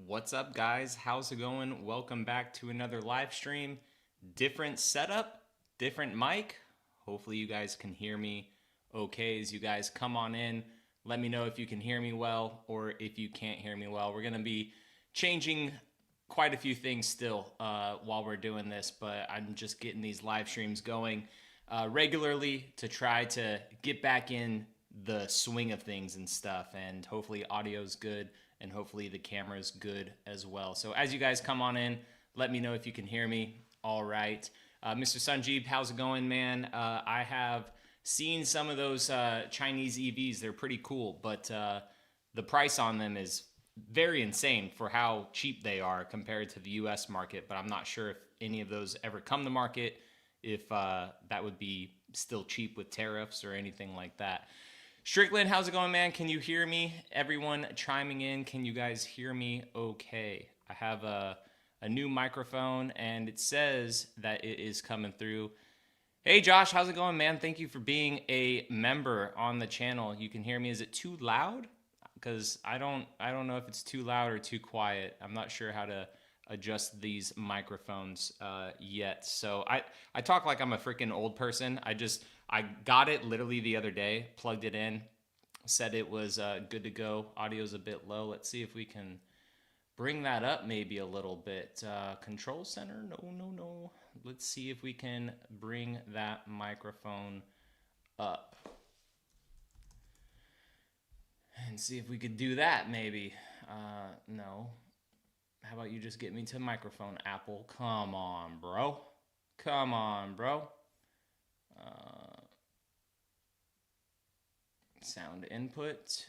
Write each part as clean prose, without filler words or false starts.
What's up, guys? How's it going? Welcome back to another live stream. Different setup, different mic. Hopefully you guys can hear me okay as you guys come on in. Let me know if you can hear me well or if you can't hear me well. We're going to be changing quite a few things still while we're doing this, but I'm just getting these live streams going regularly to try to get back in the swing of things and stuff, and hopefully audio's good and hopefully the camera's good as well. So as you guys come on in, let me know if you can hear me all right. Mr. Sanjeev, how's it going, man? I have seen some of those Chinese EVs. They're pretty cool, but the price on them is very insane for how cheap they are compared to the US market, but I'm not sure if any of those ever come to market, if that would be still cheap with tariffs or anything like that. Strickland, how's it going, man? Can you hear me? Everyone chiming in, can you guys hear me okay? I have a new microphone, and it says that it is coming through. Hey, Josh, how's it going, man? Thank you for being a member on the channel. You can hear me. Is it too loud? Because I don't know if it's too loud or too quiet. I'm not sure how to adjust these microphones yet. So I talk like I'm a freaking old person. I got it literally the other day, plugged it in, said it was good to go. Audio's a bit low. Let's see if we can bring that up maybe a little bit. Control center, no. Let's see if we can bring that microphone up. And see if we could do that maybe. No. How about you just get me to microphone, Apple? Come on, bro. Come on, bro. Sound input.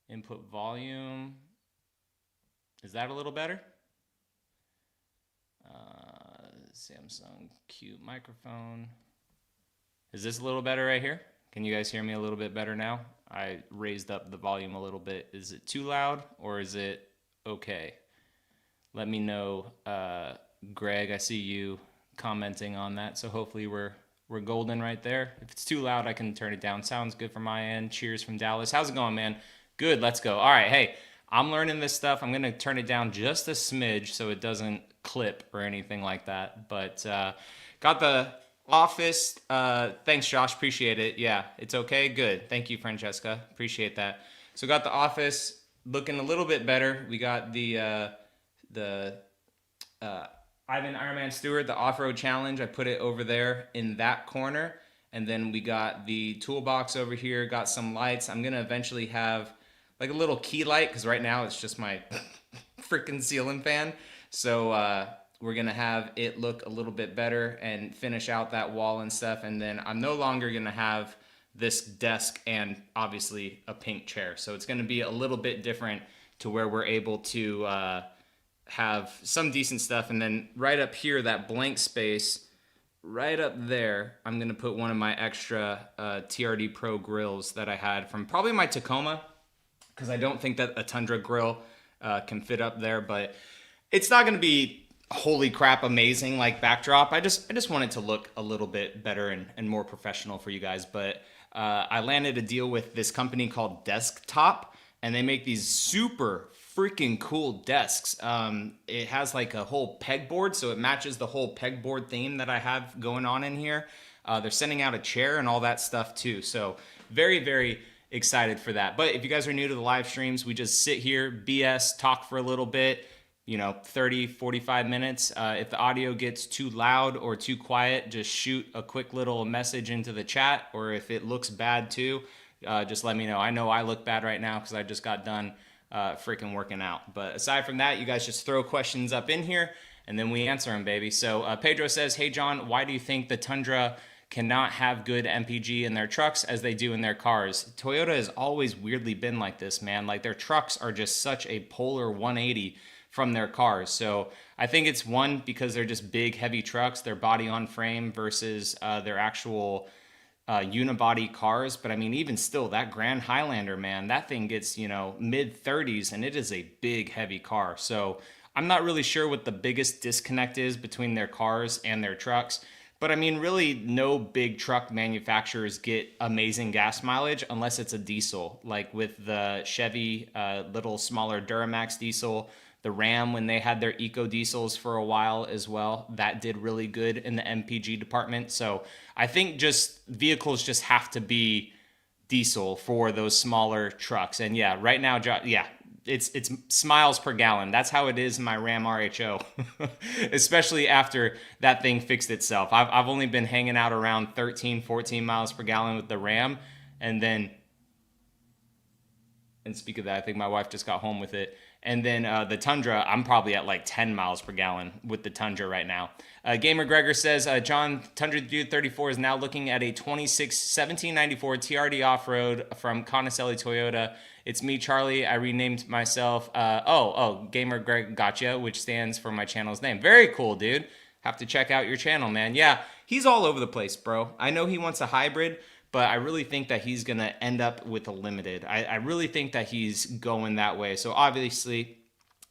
Input volume. Is that a little better? Samsung Q microphone. Is this a little better right here? Can you guys hear me a little bit better now? I raised up the volume a little bit. Is it too loud or is it okay? Let me know, Greg. I see you commenting on that, so hopefully we're golden right there. If it's too loud, I can turn it down. Sounds good from my end. Cheers from Dallas. How's it going, man? Good, let's go. All right, hey, I'm learning this stuff. I'm gonna turn it down just a smidge so it doesn't clip or anything like that. But got the office. Thanks, Josh. Appreciate it. Yeah, it's okay. Good. Thank you, Francesca. Appreciate that. So got the office looking a little bit better. We got the Ivan Ironman Stewart, the off-road challenge. I put it over there in that corner. And then we got the toolbox over here, got some lights. I'm gonna eventually have like a little key light, because right now it's just my freaking ceiling fan. So we're gonna have it look a little bit better and finish out that wall and stuff. And then I'm no longer gonna have this desk and obviously a pink chair. So it's gonna be a little bit different to where we're able to have some decent stuff. And then right up here, that blank space, right up there, I'm gonna put one of my extra TRD Pro grills that I had from probably my Tacoma, because I don't think that a Tundra grill can fit up there, but it's not gonna be holy crap amazing like backdrop. I just want it to look a little bit better and more professional for you guys. But I landed a deal with this company called Desktop, and they make these super freaking cool desks. It has like a whole pegboard, so it matches the whole pegboard theme that I have going on in here. They're sending out a chair and all that stuff too. So very, very excited for that. But if you guys are new to the live streams, we just sit here, BS, talk for a little bit, 30, 45 minutes. If the audio gets too loud or too quiet, just shoot a quick little message into the chat, or if it looks bad too, just let me know. I know I look bad right now because I just got done freaking working out. But aside from that, you guys just throw questions up in here and then we answer them, baby. So Pedro says, hey, John, why do you think the Tundra cannot have good MPG in their trucks as they do in their cars? Toyota has always weirdly been like this, man. Like their trucks are just such a polar 180 from their cars. So I think it's one, because they're just big, heavy trucks, their body on frame versus their actual unibody cars. But I mean, even still, that Grand Highlander, man, that thing gets, mid 30s, and it is a big, heavy car. So I'm not really sure what the biggest disconnect is between their cars and their trucks. But I mean, really, no big truck manufacturers get amazing gas mileage unless it's a diesel, like with the Chevy, little smaller Duramax diesel, the Ram when they had their eco diesels for a while as well. That did really good in the MPG department. So I think just vehicles just have to be diesel for those smaller trucks. And yeah, right now, yeah, it's miles per gallon. That's how it is in my Ram RHO, especially after that thing fixed itself. I've only been hanging out around 13, 14 miles per gallon with the Ram. And speak of that, I think my wife just got home with it. And then the Tundra, I'm probably at like 10 miles per gallon with the Tundra right now. Gamer Gregor says, John, Tundra Dude 34 is now looking at a 1794 TRD off-road from Conacelli Toyota. It's me, Charlie. I renamed myself. Gamer Greg Gotcha, which stands for my channel's name. Very cool, dude. Have to check out your channel, man. Yeah, he's all over the place, bro. I know he wants a hybrid, but I really think that he's going to end up with a limited. I really think that he's going that way. So obviously,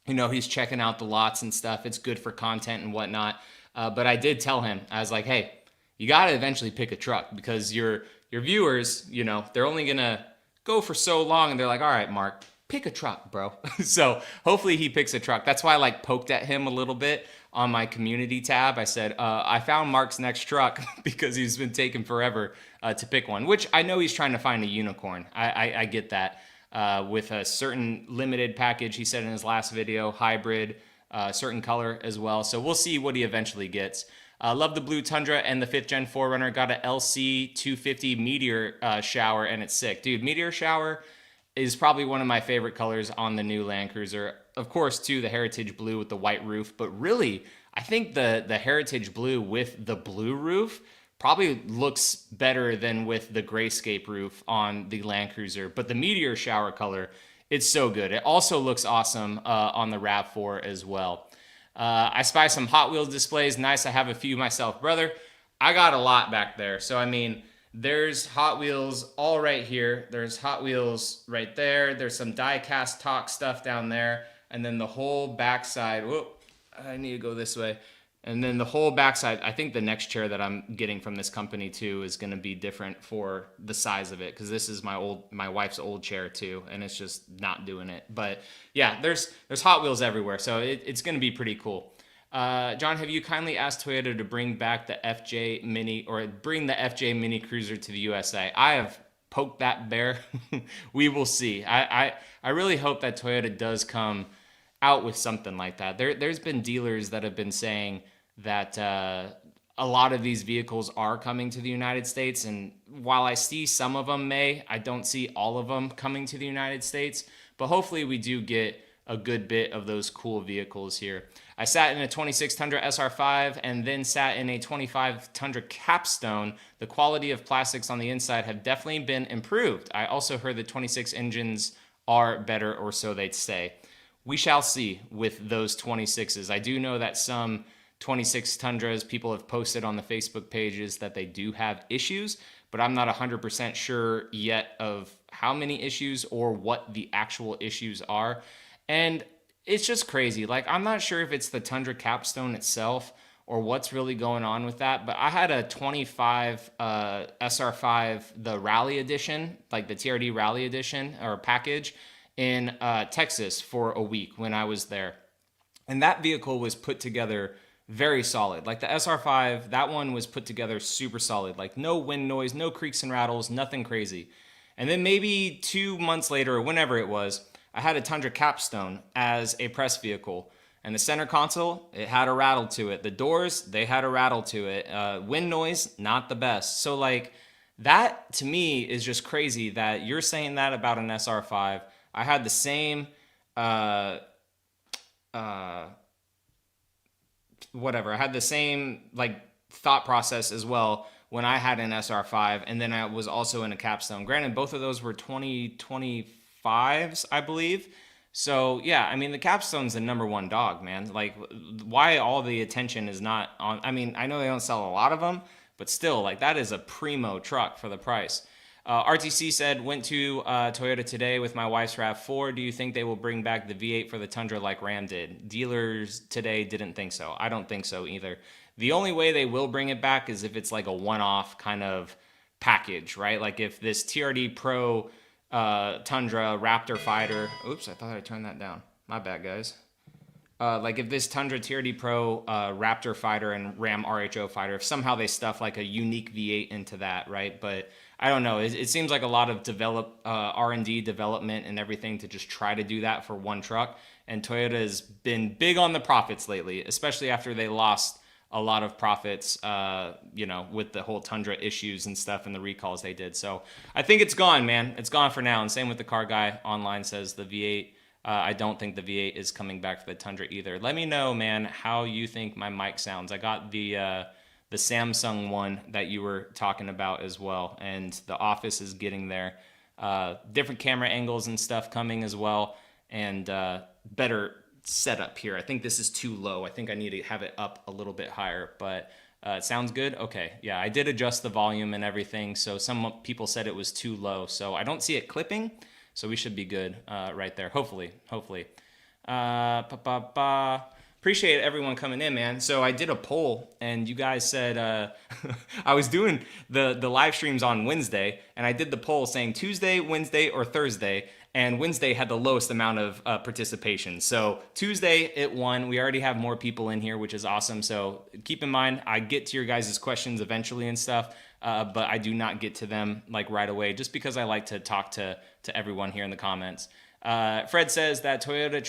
you know, he's checking out the lots and stuff. It's good for content and whatnot. But I did tell him, I was like, hey, you got to eventually pick a truck because your viewers, you know, they're only going to go for so long. And they're like, all right, Mark, pick a truck, bro. So hopefully he picks a truck. That's why I like poked at him a little bit on my community tab. I said, I found Mark's next truck because he's been taking forever to pick one, which I know he's trying to find a unicorn. I get that with a certain limited package. He said in his last video, hybrid, certain color as well. So we'll see what he eventually gets. Love the blue Tundra and the 5th Gen 4Runner. Got a LC 250 Meteor shower and it's sick. Dude, Meteor shower is probably one of my favorite colors on the new Land Cruiser. Of course, too, the Heritage Blue with the white roof. But really, I think the Heritage Blue with the blue roof probably looks better than with the grayscape roof on the Land Cruiser. But the Meteor shower color, it's so good. It also looks awesome on the RAV4 as well. I spy some Hot Wheels displays. Nice, I have a few myself. Brother, I got a lot back there. So, I mean, there's Hot Wheels all right here. There's Hot Wheels right there. There's some die-cast talk stuff down there. And then the whole backside. Whoop, I need to go this way. And then the whole backside, I think the next chair that I'm getting from this company too is going to be different for the size of it, because this is my wife's old chair too, and it's just not doing it. But yeah, there's Hot Wheels everywhere, so it's going to be pretty cool. John, have you kindly asked Toyota to bring back the FJ Mini, or bring the FJ Mini Cruiser to the USA? I have poked that bear. We will see. I really hope that Toyota does come out with something like that. There's been dealers that have been saying that a lot of these vehicles are coming to the United States, and while I see some of them I don't see all of them coming to the United States, but hopefully we do get a good bit of those cool vehicles here. I sat in a 26 Tundra SR5 and then sat in a 25 Tundra Capstone. The quality of plastics on the inside have definitely been improved. I also heard the 26 engines are better, or so they'd say. We shall see with those 26s. I do know that some 26 Tundras, people have posted on the Facebook pages that they do have issues, but I'm not 100% sure yet of how many issues or what the actual issues are. And it's just crazy. Like, I'm not sure if it's the Tundra Capstone itself or what's really going on with that, but I had a 25 SR5, the Rally Edition, like the TRD Rally Edition or package in Texas for a week when I was there. And that vehicle was put together very solid. Like the SR5, that one was put together super solid. Like no wind noise, no creaks and rattles, nothing crazy. And then maybe 2 months later, or whenever it was, I had a Tundra Capstone as a press vehicle. And the center console, it had a rattle to it. The doors, they had a rattle to it. Wind noise, not the best. So like that to me is just crazy that you're saying that about an SR5. I had the same whatever. I had the same like thought process as well when I had an SR5, and then I was also in a Capstone. Granted, both of those were 2025s, I believe. So yeah, I mean the Capstone's the #1 dog, man. Like, why all the attention is not on? I mean, I know they don't sell a lot of them, but still, like that is a primo truck for the price. RTC said, went to Toyota today with my wife's RAV4. Do you think they will bring back the V8 for the Tundra like Ram did? Dealers today didn't think so. I don't think so either. The only way they will bring it back is if it's like a one-off kind of package, right? Like if this TRD Pro Tundra Raptor fighter, oops, I thought I turned that down. My bad, guys. Like if this Tundra TRD Pro Raptor fighter and Ram RHO fighter, if somehow they stuff like a unique V8 into that, right? But I don't know. It seems like a lot of R&D development and everything to just try to do that for one truck. And Toyota has been big on the profits lately, especially after they lost a lot of profits, with the whole Tundra issues and stuff and the recalls they did. So I think it's gone, man. It's gone for now. And same with the Car Guy online says the V8. I don't think the V8 is coming back for the Tundra either. Let me know, man, how you think my mic sounds. I got the Samsung one that you were talking about as well, and the Office is getting there. Different camera angles and stuff coming as well, and better setup here. I think this is too low. I think I need to have it up a little bit higher, but it sounds good. Okay, yeah, I did adjust the volume and everything, so some people said it was too low, so I don't see it clipping. So we should be good right there. Hopefully. Appreciate everyone coming in, man. So I did a poll, and you guys said I was doing the live streams on Wednesday, and I did the poll saying Tuesday, Wednesday, or Thursday, and Wednesday had the lowest amount of participation. So Tuesday, it won. We already have more people in here, which is awesome. So keep in mind, I get to your guys' questions eventually and stuff, but I do not get to them like right away, just because I like to talk to everyone here in the comments. Fred says that Toyota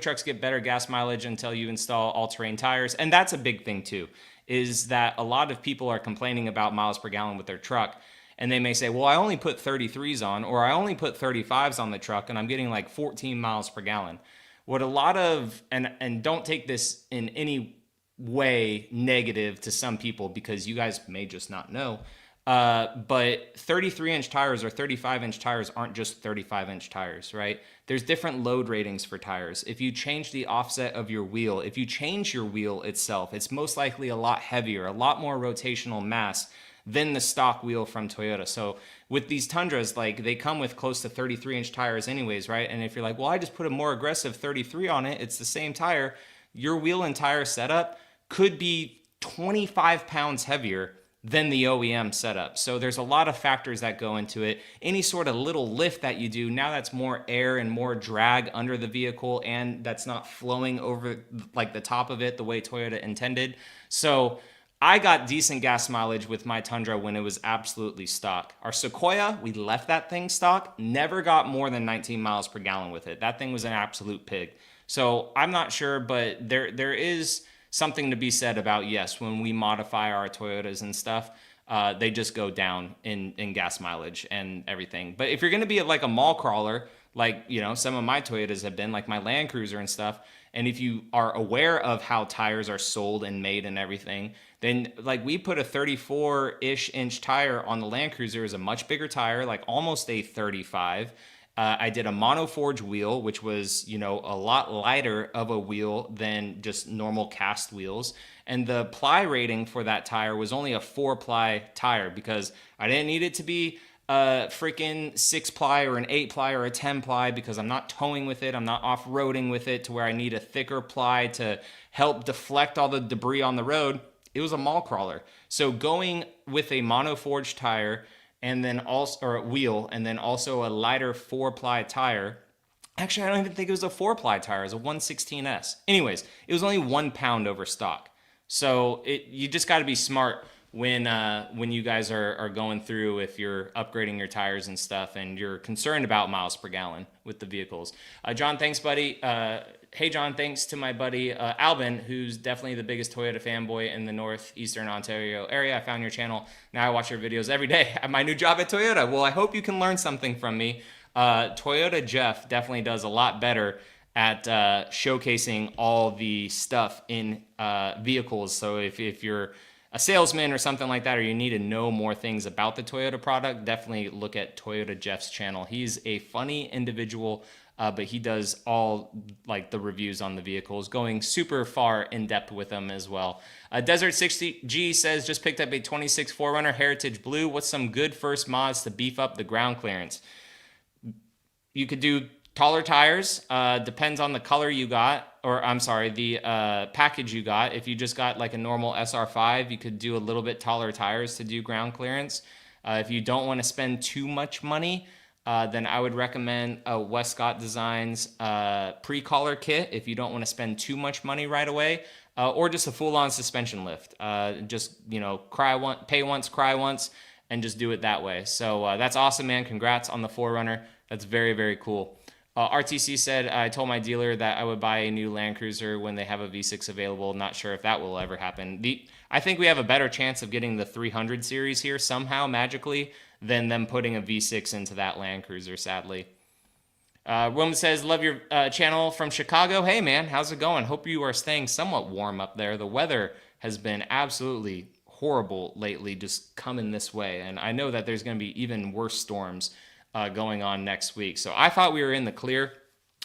trucks get better gas mileage until you install all-terrain tires, and that's a big thing too, is that a lot of people are complaining about miles per gallon with their truck, and they may say, well, I only put 33s on, or I only put 35s on the truck, and I'm getting like 14 miles per gallon. What a lot of, and don't take this in any way negative to some people, because you guys may just not know, but 33-inch tires or 35-inch tires aren't just 35-inch tires, right? There's different load ratings for tires. If you change the offset of your wheel, if you change your wheel itself, it's most likely a lot heavier, a lot more rotational mass than the stock wheel from Toyota. So with these Tundras, like, they come with close to 33-inch tires anyways, right? And if you're like, well, I just put a more aggressive 33 on it, it's the same tire, your wheel and tire setup could be 25 pounds heavier than the OEM setup. So there's a lot of factors that go into it. Any sort of little lift that you do, now that's more air and more drag under the vehicle, and that's not flowing over like the top of it the way Toyota intended. So I got decent gas mileage with my Tundra when it was absolutely stock. Our Sequoia, we left that thing stock, never got more than 19 miles per gallon with it. That thing was an absolute pig. So I'm not sure, but there is something to be said about, yes, when we modify our Toyotas and stuff, they just go down in gas mileage and everything. But if you're going to be like a mall crawler, like, some of my Toyotas have been, like my Land Cruiser and stuff, and if you are aware of how tires are sold and made and everything, then like we put a 34-ish inch tire on the Land Cruiser, is a much bigger tire, like almost a 35. I did a monoforge wheel, which was, a lot lighter of a wheel than just normal cast wheels. And the ply rating for that tire was only a 4-ply tire, because I didn't need it to be a freaking 6-ply or an 8-ply or a 10-ply, because I'm not towing with it. I'm not off-roading with it to where I need a thicker ply to help deflect all the debris on the road. It was a mall crawler. So going with a monoforge tire, and then also, or a wheel, and then also a lighter 4-ply tire. Actually, I don't even think it was a 4-ply tire. It was a 116S. Anyways, it was only 1 pound over stock. So you just got to be smart when you guys are going through, if you're upgrading your tires and stuff, and you're concerned about miles per gallon with the vehicles. John, thanks, buddy. Hey, John, thanks to my buddy Albin, who's definitely the biggest Toyota fanboy in the northeastern Ontario area. I found your channel. Now I watch your videos every day at my new job at Toyota. Well, I hope you can learn something from me. Toyota Jeff definitely does a lot better at showcasing all the stuff in vehicles. So if you're a salesman or something like that, or you need to know more things about the Toyota product, definitely look at Toyota Jeff's channel. He's a funny individual, but he does all like the reviews on the vehicles, going super far in depth with them as well. Desert 60G says, just picked up a 26 4Runner Heritage Blue. What's some good first mods to beef up the ground clearance? You could do Taller tires, depends on the color you got, or I'm sorry, the package you got. If you just got like a normal SR5, you could do a little bit taller tires to do ground clearance. If you don't want to spend too much money, then I would recommend Westcott Designs pre-collar kit if you don't want to spend too much money right away, or just a full-on suspension lift. Just, you know, pay once, cry once, and just do it that way. So that's awesome, man. Congrats on the 4Runner. That's very, very cool. RTC said, I told my dealer that I would buy a new Land Cruiser when they have a V6 available. Not sure if that will ever happen. I think we have a better chance of getting the 300 series here somehow, magically, than them putting a V6 into that Land Cruiser, sadly. Roman says, love your channel from Chicago. Hey, man, how's it going? Hope you are staying somewhat warm up there. The weather has been absolutely horrible lately, just coming this way. And I know that there's going to be even worse storms going on next week. So I thought we were in the clear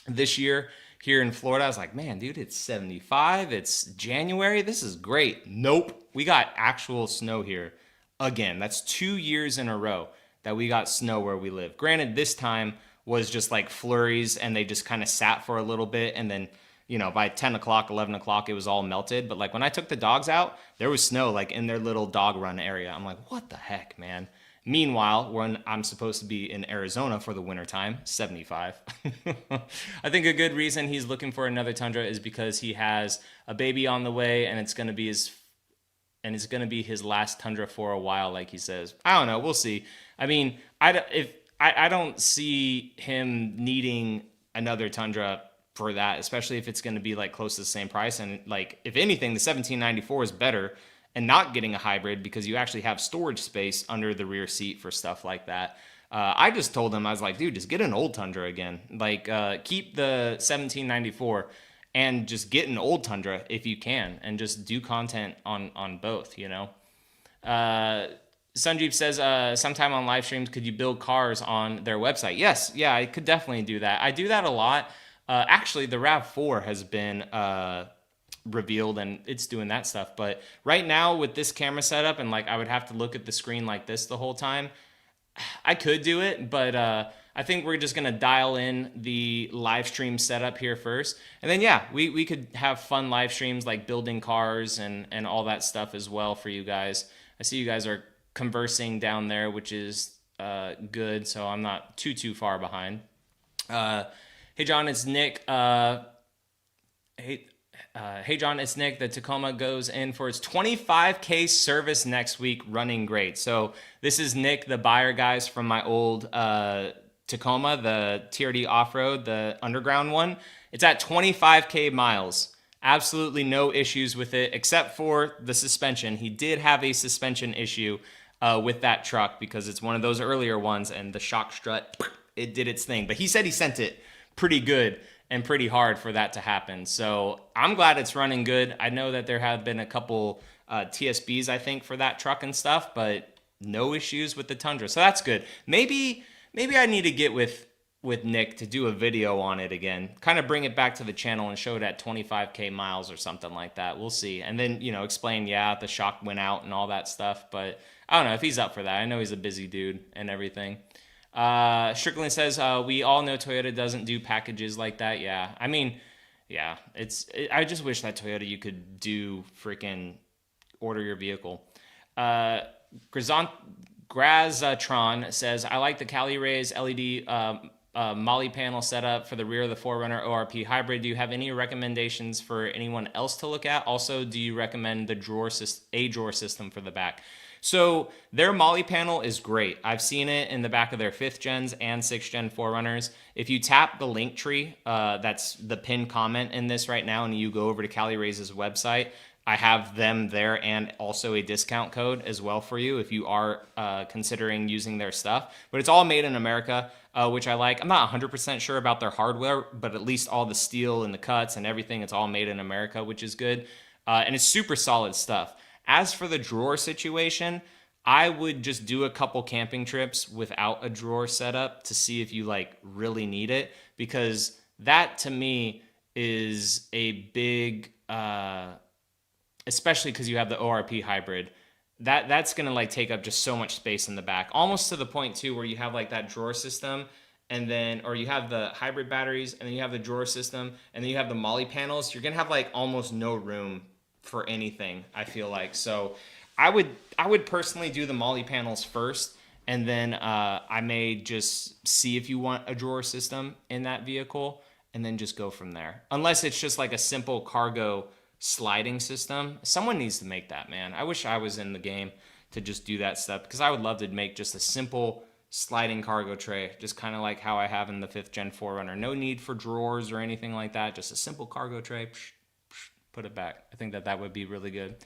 this year here in Florida. I was like, man, dude, it's 75. It's January. This is great. Nope. We got actual snow here again. That's 2 years in a row that we got snow where we live. Granted, this time was just like flurries and they just kind of sat for a little bit. And then, you know, by 10 o'clock, 11 o'clock, it was all melted. But like when I took the dogs out, there was snow like in their little dog run area. I'm like, what the heck, man? Meanwhile, when I'm supposed to be in Arizona for the wintertime, 75. I think a good reason he's looking for another Tundra is because he has a baby on the way and it's going to be his last Tundra for a while, like he says. I don't know. We'll see. I mean, I don't see him needing another Tundra for that, especially if it's going to be like close to the same price. And like, if anything, the 1794 is better and not getting a hybrid because you actually have storage space under the rear seat for stuff like that. I just told him, I was like, dude, just get an old Tundra again. Like, keep the 1794 and just get an old Tundra if you can and just do content on both, you know? Sunjeep says, sometime on live streams, could you build cars on their website? Yes, yeah, I could definitely do that. I do that a lot. Actually, the RAV4 has been revealed and it's doing that stuff. But right now with this camera setup and like I would have to look at the screen like this the whole time, I could do it, but I think we're just going to dial in the live stream setup here first. And then, yeah, we could have fun live streams like building cars and all that stuff as well for you guys. I see you guys are conversing down there, which is good, so I'm not too far behind. Hey, John, it's Nick. Hey, John, it's Nick. The Tacoma goes in for its 25K service next week, running great. So this is Nick, the buyer, guys, from my old Tacoma, the TRD off-road, the underground one. It's at 25K miles. Absolutely no issues with it, except for the suspension. He did have a suspension issue with that truck because it's one of those earlier ones, and the shock strut, it did its thing. But he said he sent it pretty good and pretty hard for that to happen. So I'm glad it's running good. I know that there have been a couple TSBs, I think, for that truck and stuff, but no issues with the Tundra. So that's good. Maybe I need to get with Nick to do a video on it again, kind of bring it back to the channel and show it at 25K miles or something like that. We'll see. And then, you know, explain, yeah, the shock went out and all that stuff. But I don't know if he's up for that. I know he's a busy dude and everything. Strickland says, we all know Toyota doesn't do packages like that. Yeah. I mean, yeah, I just wish that Toyota, you could do freaking order your vehicle. Grazatron says, I like the Cali Rays LED, Molly panel setup for the rear of the 4Runner ORP hybrid. Do you have any recommendations for anyone else to look at? Also, do you recommend the drawer system for the back? So their Molly panel is great. I've seen it in the back of their 5th gens and 6th gen 4Runners. If you tap the link tree, that's the pinned comment in this right now, and you go over to Cali Rays' website, I have them there and also a discount code as well for you if you are considering using their stuff. But it's all made in America, which I like. I'm not 100% sure about their hardware, but at least all the steel and the cuts and everything, it's all made in America, which is good. And it's super solid stuff. As for the drawer situation, I would just do a couple camping trips without a drawer setup to see if you like really need it, because that to me is a big, especially because you have the ORP hybrid, that's going to like take up just so much space in the back, almost to the point too where you have like that drawer system and then, or you have the hybrid batteries, and then you have the drawer system, and then you have the Molly panels, you're gonna have like almost no room for anything, I feel like. So I would personally do the Molly panels first, and then I may just see if you want a drawer system in that vehicle, and then just go from there. Unless it's just like a simple cargo sliding system. Someone needs to make that, man. I wish I was in the game to just do that stuff, because I would love to make just a simple sliding cargo tray, just kind of like how I have in the 5th gen 4Runner. No need for drawers or anything like that. Just a simple cargo tray. Put it back. I think that that would be really good.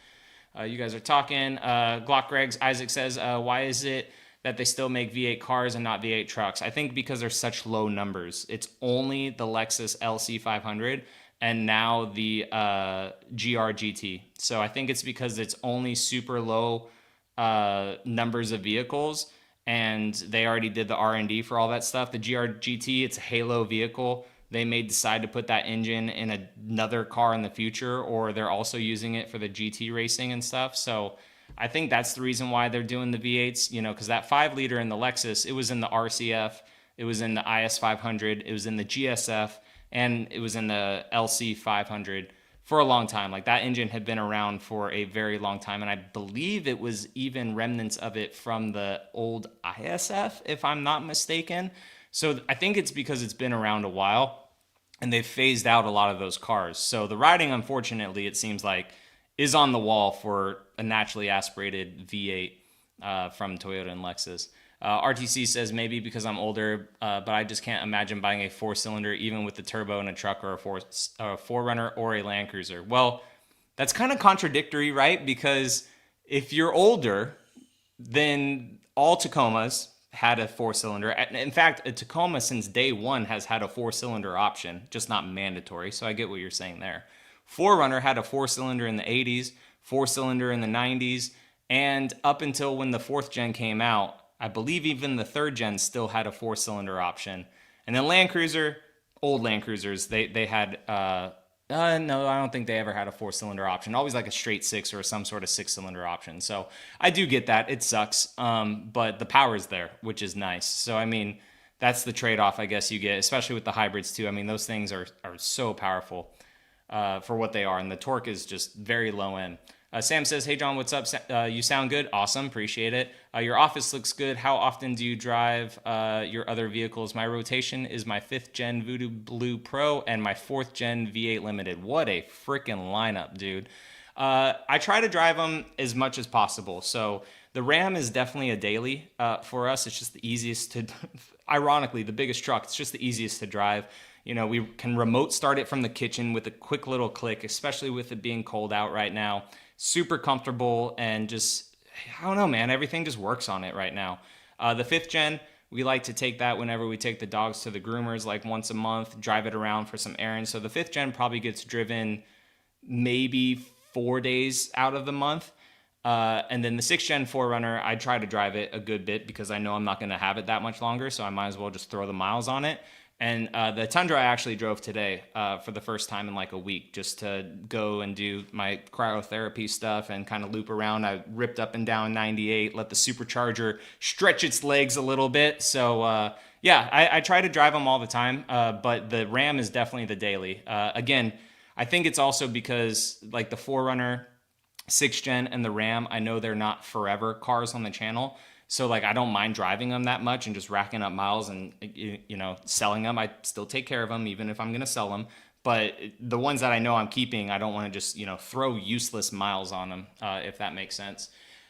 You guys are talking. Glock Greg's Isaac says, why is it that they still make V8 cars and not V8 trucks? I think because there's such low numbers. It's only the Lexus LC500 and now the GR GT. So I think it's because it's only super low numbers of vehicles, and they already did the R&D for all that stuff. The GR GT, it's a halo vehicle. They may decide to put that engine in another car in the future, or they're also using it for the GT racing and stuff. So I think that's the reason why they're doing the V8s, you know, because that 5-liter in the Lexus, it was in the RCF, it was in the IS500, it was in the GSF, and it was in the LC500 for a long time. Like, that engine had been around for a very long time, and I believe it was even remnants of it from the old ISF, if I'm not mistaken. So I think it's because it's been around a while, and they've phased out a lot of those cars. So the riding, unfortunately, it seems like, is on the wall for a naturally aspirated V8 from Toyota and Lexus. RTC says maybe because I'm older, but I just can't imagine buying a 4-cylinder, even with the turbo in a truck or a 4Runner or a Land Cruiser. Well, that's kind of contradictory, right? Because if you're older, then all Tacomas had a 4-cylinder. In fact, a Tacoma since day one has had a 4-cylinder option, just not mandatory. So I get what you're saying there. 4Runner had a 4-cylinder in the 80s, 4-cylinder in the 90s, and up until when the 4th gen came out, I believe even the 3rd gen still had a 4-cylinder option. And then Land Cruiser, old Land Cruisers, they had, no, I don't think they ever had a 4-cylinder option. Always like a straight 6 or some sort of 6-cylinder option. So I do get that. It sucks. But the power's there, which is nice. So, I mean, that's the trade-off I guess you get, especially with the hybrids too. I mean, those things are so powerful for what they are. And the torque is just very low end. Sam says, hey, John, what's up? You sound good. Awesome. Appreciate it. Your office looks good. How often do you drive your other vehicles? My rotation is my 5th gen Voodoo Blue Pro and my 4th gen V8 Limited. What a freaking lineup, dude. I try to drive them as much as possible. So the Ram is definitely a daily for us. It's just the easiest to, ironically, the biggest truck. It's just the easiest to drive. You know, we can remote start it from the kitchen with a quick little click, especially with it being cold out right now. Super comfortable, and just, I don't know, man, everything just works on it right now. The 5th gen, we like to take that whenever we take the dogs to the groomers, like once a month, drive it around for some errands. So the 5th gen probably gets driven maybe 4 days out of the month. And then the 6th gen 4Runner, I try to drive it a good bit because I know I'm not going to have it that much longer, so I might as well just throw the miles on it. And the Tundra I actually drove today for the first time in like a week, just to go and do my cryotherapy stuff and kind of loop around. I ripped up and down 98, let the supercharger stretch its legs a little bit. So yeah, I try to drive them all the time, but the Ram is definitely the daily. Again, I think it's also because like the 4Runner, 6th gen, and the Ram, I know they're not forever cars on the channel. So like I don't mind driving them that much and just racking up miles and, you know, selling them. I still take care of them even if I'm going to sell them. But the ones that I know I'm keeping, I don't want to just, you know, throw useless miles on them, if that makes sense.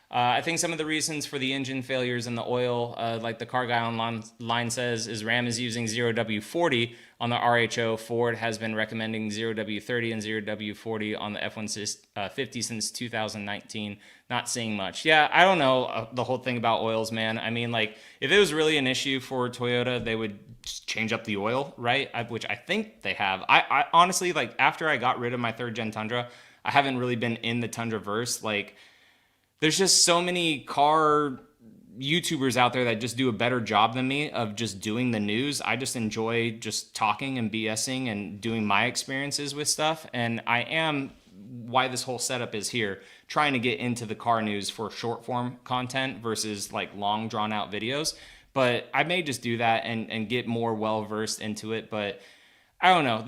I think some of the reasons for the engine failures and the oil, like the car guy online says, is Ram is using 0W40 on the RHO. Ford has been recommending 0W30 and 0W40 on the F-150 since 2019. Not seeing much. Yeah, I don't know the whole thing about oils, man. I mean, like, if it was really an issue for Toyota, they would just change up the oil, right? Which I think they have. I honestly, like, after I got rid of my 3rd gen Tundra, I haven't really been in the Tundra-verse. Like, there's just so many car YouTubers out there that just do a better job than me of just doing the news. I just enjoy just talking and BSing and doing my experiences with stuff. And I am, why this whole setup is here, trying to get into the car news for short form content versus like long drawn out videos. But I may just do that and get more well versed into it. But I don't know.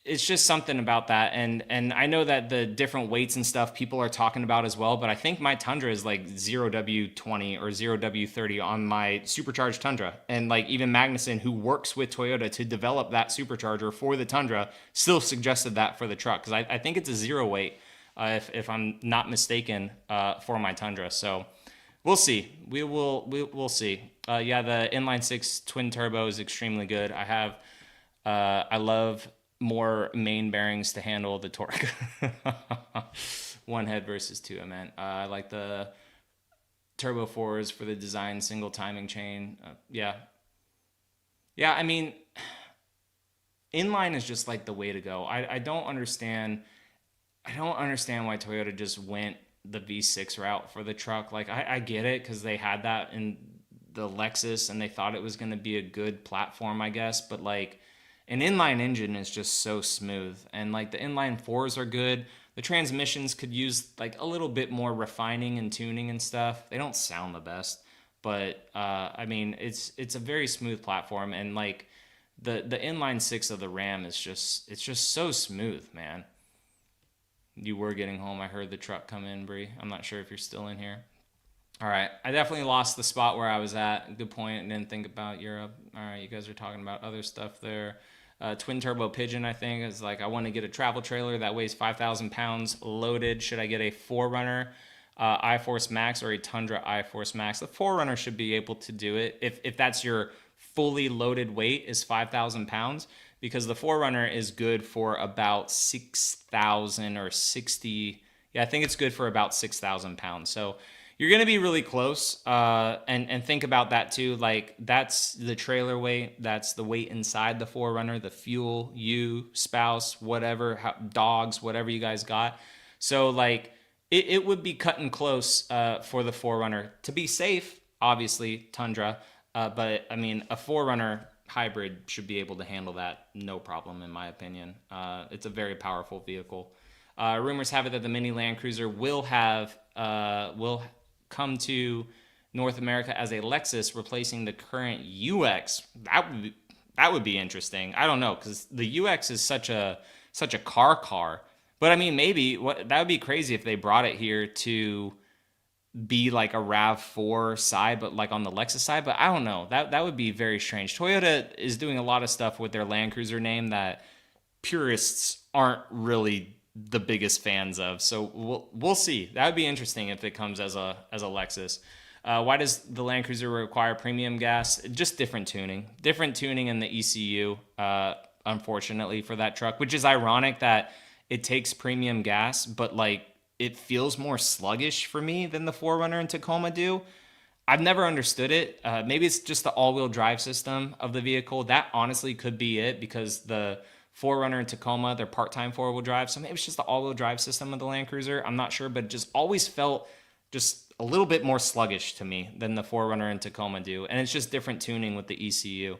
It's just something about that, and I know that the different weights and stuff people are talking about as well. But I think my Tundra is like 0W20 or 0W30 on my supercharged Tundra, and like even Magnuson, who works with Toyota to develop that supercharger for the Tundra, still suggested that for the truck because I think it's a zero weight, if I'm not mistaken, for my Tundra. So we'll see. We'll see. Yeah, the inline six twin turbo is extremely good. I love more main bearings to handle the torque. One head versus two, I meant. I like the turbo fours for the design single timing chain. Yeah. I mean, inline is just like the way to go. I don't understand. I don't understand why Toyota just went the V6 route for the truck. Like I get it because they had that in the Lexus and they thought it was going to be a good platform, I guess. But like, an inline engine is just so smooth, and like the inline fours are good. The transmissions could use like a little bit more refining and tuning and stuff. They don't sound the best, but I mean it's a very smooth platform, and like the inline six of the Ram is just so smooth, man. You were getting home. I heard the truck come in, Bree. I'm not sure if you're still in here. All right, I definitely lost the spot where I was at. Good point. I didn't think about Europe. All right, you guys are talking about other stuff there. Twin turbo Pigeon, I think, is like, I want to get a travel trailer that weighs 5,000 pounds loaded. Should I get a 4Runner iForce Max or a Tundra iForce Max? The 4Runner should be able to do it if that's your fully loaded weight is 5,000 pounds, because the 4Runner is good for about 6,000 or 60. Yeah, I think it's good for about 6,000 pounds. So you're going to be really close, and think about that too. Like, that's the trailer weight. That's the weight inside the 4Runner, the fuel, you, spouse, whatever, dogs, whatever you guys got. So, like, it would be cutting close for the 4Runner. To be safe, obviously, Tundra. But, I mean, a 4Runner hybrid should be able to handle that no problem, in my opinion. It's a very powerful vehicle. Rumors have it that the Mini Land Cruiser will come to North America as a Lexus, replacing the current UX. That would be interesting. I don't know, because the UX is such a car. But I mean, maybe that would be crazy if they brought it here to be like a RAV4 side, but like on the Lexus side. But I don't know. That would be very strange. Toyota is doing a lot of stuff with their Land Cruiser name that purists aren't really the biggest fans of. So we'll see. That would be interesting if it comes as a Lexus. Why does the Land Cruiser require premium gas? Just different tuning in the ECU, unfortunately, for that truck, which is ironic that it takes premium gas, but like it feels more sluggish for me than the 4Runner and Tacoma do. I've never understood it. Maybe it's just the all-wheel drive system of the vehicle. That honestly could be it, because the 4Runner and Tacoma, they're part-time four-wheel drive. So maybe it's just the all-wheel drive system of the Land Cruiser. I'm not sure, but it just always felt just a little bit more sluggish to me than the 4Runner and Tacoma do. And it's just different tuning with the ECU.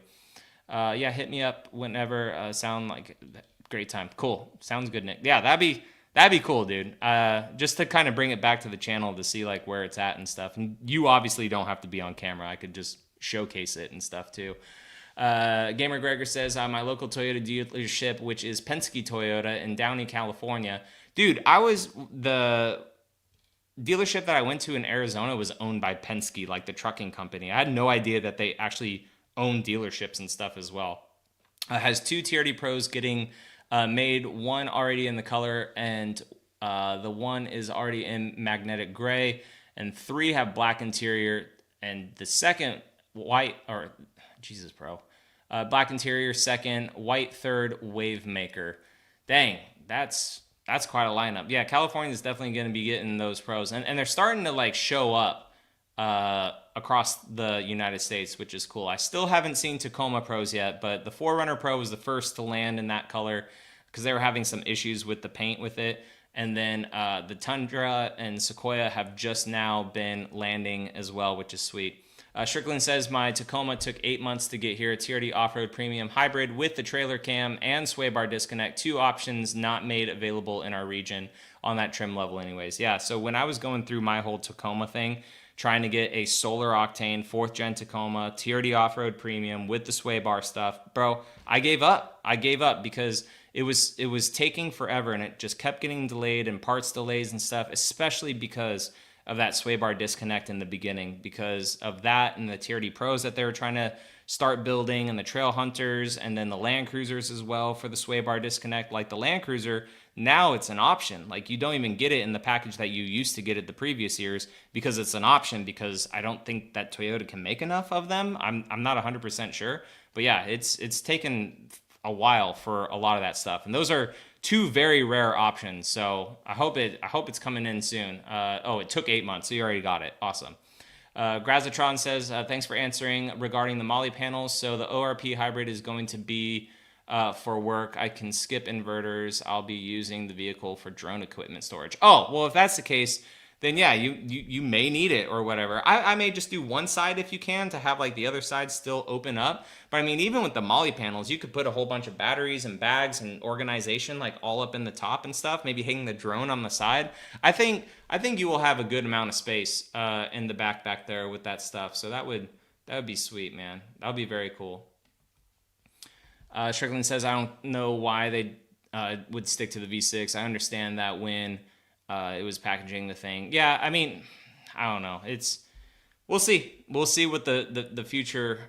Yeah, hit me up whenever. Sound like great time. Cool. Sounds good, Nick. Yeah, that'd be cool, dude. Just to kind of bring it back to the channel to see like where it's at and stuff. And you obviously don't have to be on camera. I could just showcase it and stuff too. Gamer Gregor says, my local Toyota dealership, which is Penske Toyota in Downey, California. Dude, the dealership that I went to in Arizona was owned by Penske, like the trucking company. I had no idea that they actually own dealerships and stuff as well. Has 2 TRD Pros getting made, one already in the color, and the one is already in magnetic gray, and 3 have black interior, and the second white, or Jesus, bro. Black interior, second, white third, wave maker. Dang, that's quite a lineup. Yeah, California is definitely going to be getting those pros, and they're starting to like show up across the United States, which is cool. I still haven't seen Tacoma pros yet, but the 4Runner Pro was the first to land in that color because they were having some issues with the paint with it. And then the Tundra and Sequoia have just now been landing as well, which is sweet. Strickland says, my Tacoma took 8 months to get here. A TRD off-road premium hybrid with the trailer cam and sway bar disconnect. 2 options not made available in our region on that trim level anyways. Yeah, so when I was going through my whole Tacoma thing, trying to get a solar octane 4th gen Tacoma TRD off-road premium with the sway bar stuff. Bro, I gave up. I gave up because it was taking forever, and it just kept getting delayed and parts delays and stuff, especially because of that sway bar disconnect in the beginning, because of that and the TRD Pros that they were trying to start building, and the Trail Hunters, and then the Land Cruisers as well for the sway bar disconnect. Like the Land Cruiser, now it's an option. Like you don't even get it in the package that you used to get it the previous years, because it's an option, because I don't think that Toyota can make enough of them. I'm not 100% sure. But yeah, it's taken a while for a lot of that stuff. And those are two very rare options. So I hope it's coming in soon. Oh, it took 8 months, so you already got it. Awesome. Grazatron says, thanks for answering regarding the Molly panels. So the ORP hybrid is going to be for work. I can skip inverters. I'll be using the vehicle for drone equipment storage. Oh, well, if that's the case, then yeah, you may need it or whatever. I may just do one side if you can, to have like the other side still open up. But I mean, even with the Molly panels, you could put a whole bunch of batteries and bags and organization like all up in the top and stuff, maybe hanging the drone on the side. I think you will have a good amount of space in the back there with that stuff. So that would be sweet, man. That would be very cool. Strickland says, I don't know why they would stick to the V6. I understand that when it was packaging the thing. Yeah, I mean, I don't know. We'll see. We'll see what the future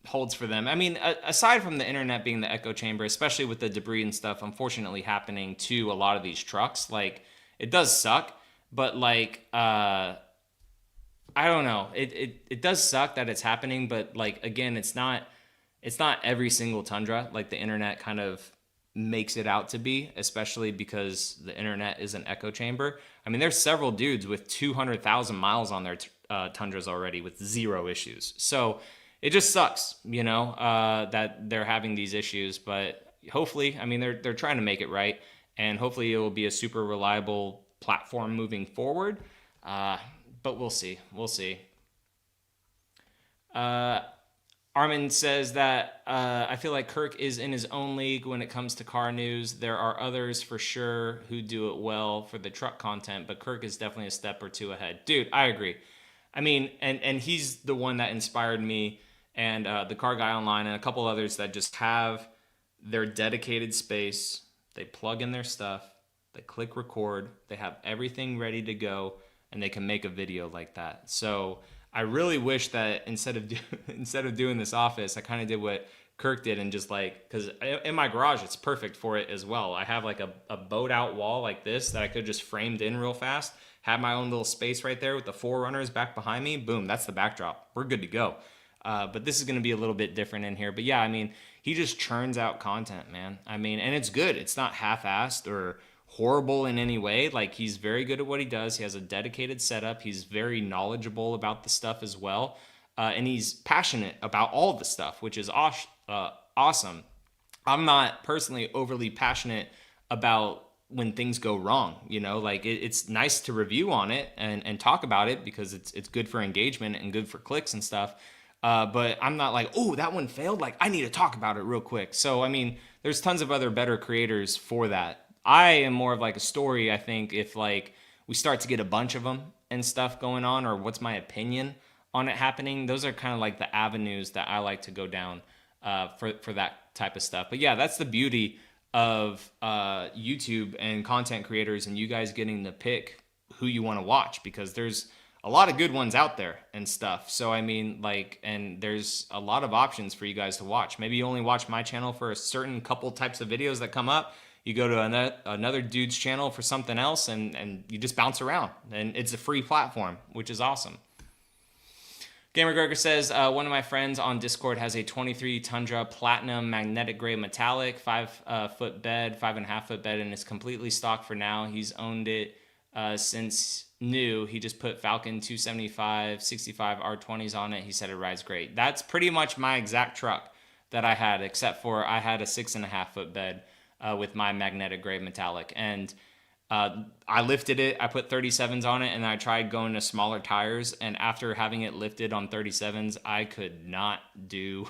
holds for them. I mean, aside from the internet being the echo chamber, especially with the debris and stuff unfortunately happening to a lot of these trucks, like, it does suck, but like, I don't know. It does suck that it's happening, but like, again, it's not every single Tundra like the internet kind of makes it out to be, especially because the internet is an echo chamber. I mean, there's several dudes with 200,000 miles on their Tundras already with 0 issues. So it just sucks, you know, that they're having these issues. But hopefully, I mean, they're trying to make it right, and hopefully it will be a super reliable platform moving forward. But we'll see. We'll see. Armin says that I feel like Kirk is in his own league when it comes to car news. There are others for sure who do it well for the truck content, but Kirk is definitely a step or two ahead. Dude, I agree. I mean, and he's the one that inspired me, and the Car Guy Online, and a couple others that just have their dedicated space. They plug in their stuff, they click record, they have everything ready to go, and they can make a video like that. So I really wish that instead of doing this office, I kind of did what Kirk did, and just like, because in my garage, it's perfect for it as well. I have like a bowed out wall like this that I could just framed in real fast, have my own little space right there with the 4Runners back behind me. Boom, that's the backdrop. We're good to go. But this is going to be a little bit different in here. But yeah, I mean, he just churns out content, man. I mean, and it's good. It's not half-assed or horrible in any way. Like, he's very good at what he does. He has a dedicated setup. He's very knowledgeable about the stuff as well. And he's passionate about all the stuff, which is awesome. I'm not personally overly passionate about when things go wrong, you know, like it's nice to review on it and talk about it because it's good for engagement and good for clicks and stuff. But I'm not like, oh, that one failed, like I need to talk about it real quick. So, I mean, there's tons of other better creators for that. I am more of like a story. I think if like we start to get a bunch of them and stuff going on, or what's my opinion on it happening, those are kind of like the avenues that I like to go down for that type of stuff. But yeah, that's the beauty of YouTube and content creators, and you guys getting to pick who you want to watch, because there's a lot of good ones out there and stuff. So I mean, like, and there's a lot of options for you guys to watch. Maybe you only watch my channel for a certain couple types of videos that come up. You go to another dude's channel for something else, and you just bounce around, and it's a free platform, which is awesome. Gamer Gregor says, one of my friends on Discord has a 23 Tundra Platinum magnetic gray metallic, 5 foot bed, 5.5 foot bed, and it's completely stock for now. He's owned it since new. He just put Falcon 275, 65 R20s on it. He said it rides great. That's pretty much my exact truck that I had, except for I had a 6.5 foot bed with my magnetic gray metallic. And I lifted it, I put 37s on it, and I tried going to smaller tires, and after having it lifted on 37s, I could not do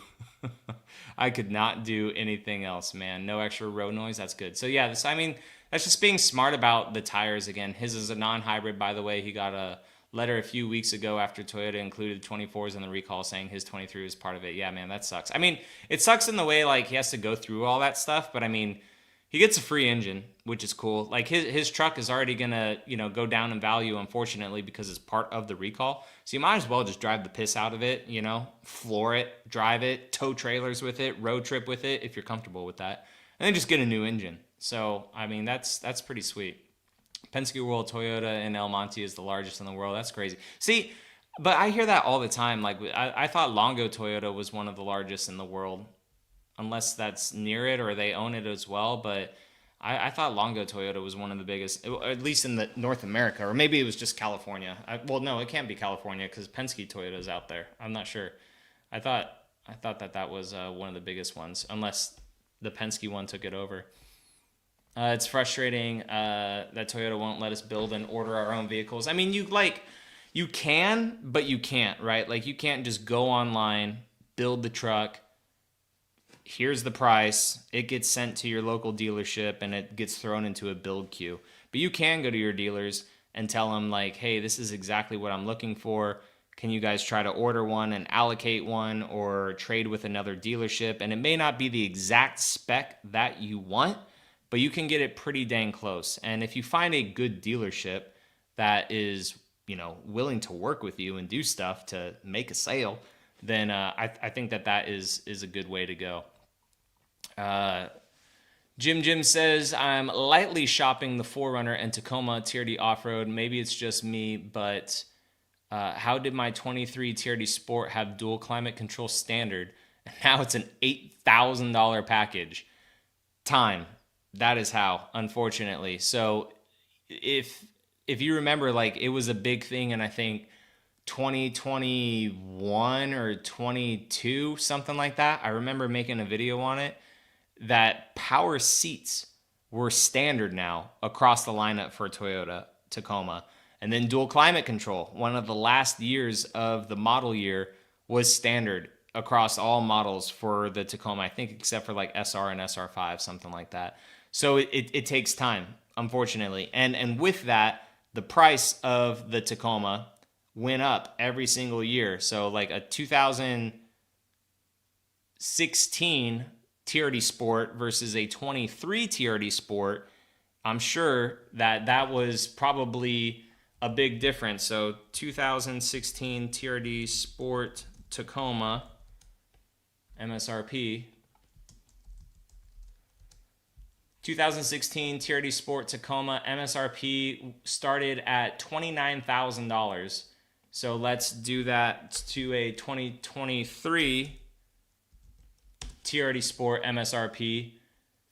anything else, man. No extra road noise. That's good. So yeah, I mean, that's just being smart about the tires again. His is a non-hybrid, by the way. He got a letter a few weeks ago after Toyota included 24s in the recall saying his 23 was part of it. Yeah, man, that sucks. I mean, it sucks in the way like he has to go through all that stuff, but I mean, he gets a free engine, which is cool. Like his truck is already gonna, go down in value, unfortunately, because it's part of the recall. So you might as well just drive the piss out of it, floor it, drive it, tow trailers with it, road trip with it if you're comfortable with that, and then just get a new engine. So I mean, that's pretty sweet. Penske World Toyota in El Monte is the largest in the world. That's crazy. See, but I hear that all the time. Like I thought Longo Toyota was one of the largest in the world, unless that's near it or they own it as well. But I thought Longo Toyota was one of the biggest, at least in the North America, or maybe it was just California. Well, no, it can't be California because Penske Toyota is out there. I'm not sure. I thought that was one of the biggest ones, unless the Penske one took it over. It's frustrating that Toyota won't let us build and order our own vehicles. I mean, you can, but you can't, right? Like you can't just go online, build the truck. Here's the price. It gets sent to your local dealership and it gets thrown into a build queue. But you can go to your dealers and tell them like, hey, this is exactly what I'm looking for. Can you guys try to order one and allocate one or trade with another dealership? And it may not be the exact spec that you want, but you can get it pretty dang close. And if you find a good dealership that is, willing to work with you and do stuff to make a sale, then I think that is a good way to go. Jim says, I'm lightly shopping the 4Runner and Tacoma TRD off-road. Maybe it's just me, but how did my 23 TRD Sport have dual climate control standard? And now it's an $8,000 package. Time. That is how, unfortunately. So if you remember, like it was a big thing, and I think 2021 or 22, something like that. I remember making a video on it, that power seats were standard now across the lineup for Toyota Tacoma. And then dual climate control, one of the last years of the model year, was standard across all models for the Tacoma, I think except for like SR and SR5, something like that. So it takes time, unfortunately. And with that, the price of the Tacoma went up every single year. So like a 2016 TRD Sport versus a 23 TRD Sport, I'm sure that was probably a big difference. So 2016 TRD Sport Tacoma MSRP. 2016 TRD Sport Tacoma MSRP started at $29,000. So let's do that to a 2023 TRD Sport MSRP,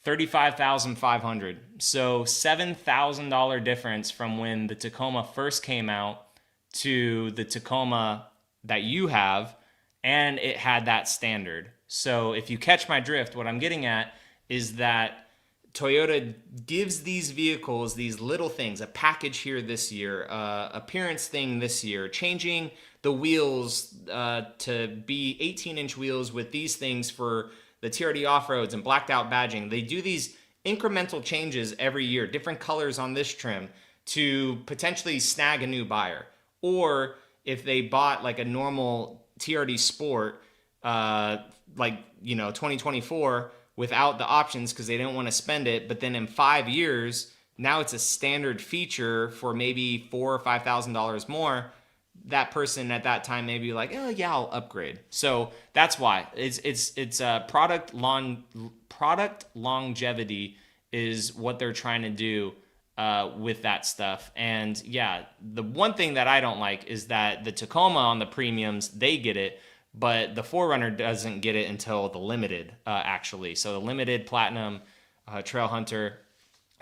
$35,500. So $7,000 difference from when the Tacoma first came out to the Tacoma that you have, and it had that standard. So if you catch my drift, what I'm getting at is that Toyota gives these vehicles these little things, a package here this year, appearance thing this year, changing the wheels to be 18-inch wheels with these things for the TRD off-roads and blacked out badging. They do these incremental changes every year, different colors on this trim to potentially snag a new buyer. Or if they bought like a normal TRD Sport, 2024, without the options because they didn't want to spend it, but then in 5 years, now it's a standard feature for maybe $4,000 or $5,000 more. That person at that time may be like, oh yeah, I'll upgrade. So that's why it's product longevity is what they're trying to do with that stuff. And yeah, the one thing that I don't like is that the Tacoma on the premiums, they get it, but the 4Runner doesn't get it until the limited, actually. So the limited, platinum, Trail Hunter,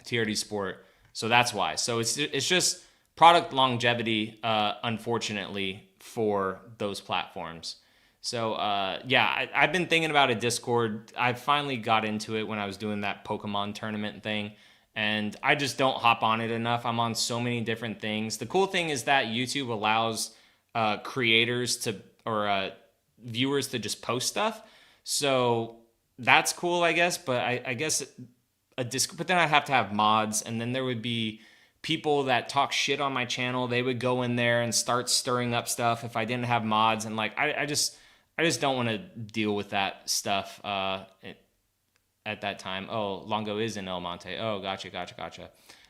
TRD Sport. So that's why. So it's just product longevity, unfortunately, for those platforms. So I've been thinking about a Discord. I finally got into it when I was doing that Pokemon tournament thing, and I just don't hop on it enough. I'm on so many different things. The cool thing is that YouTube allows creators to, or viewers to just post stuff. So that's cool, I guess. But I guess a Discord, but then I'd have to have mods, and then there would be people that talk shit on my channel, they would go in there and start stirring up stuff if I didn't have mods, and like I just don't want to deal with that stuff at that time. Oh, Longo is in El Monte. Oh, gotcha.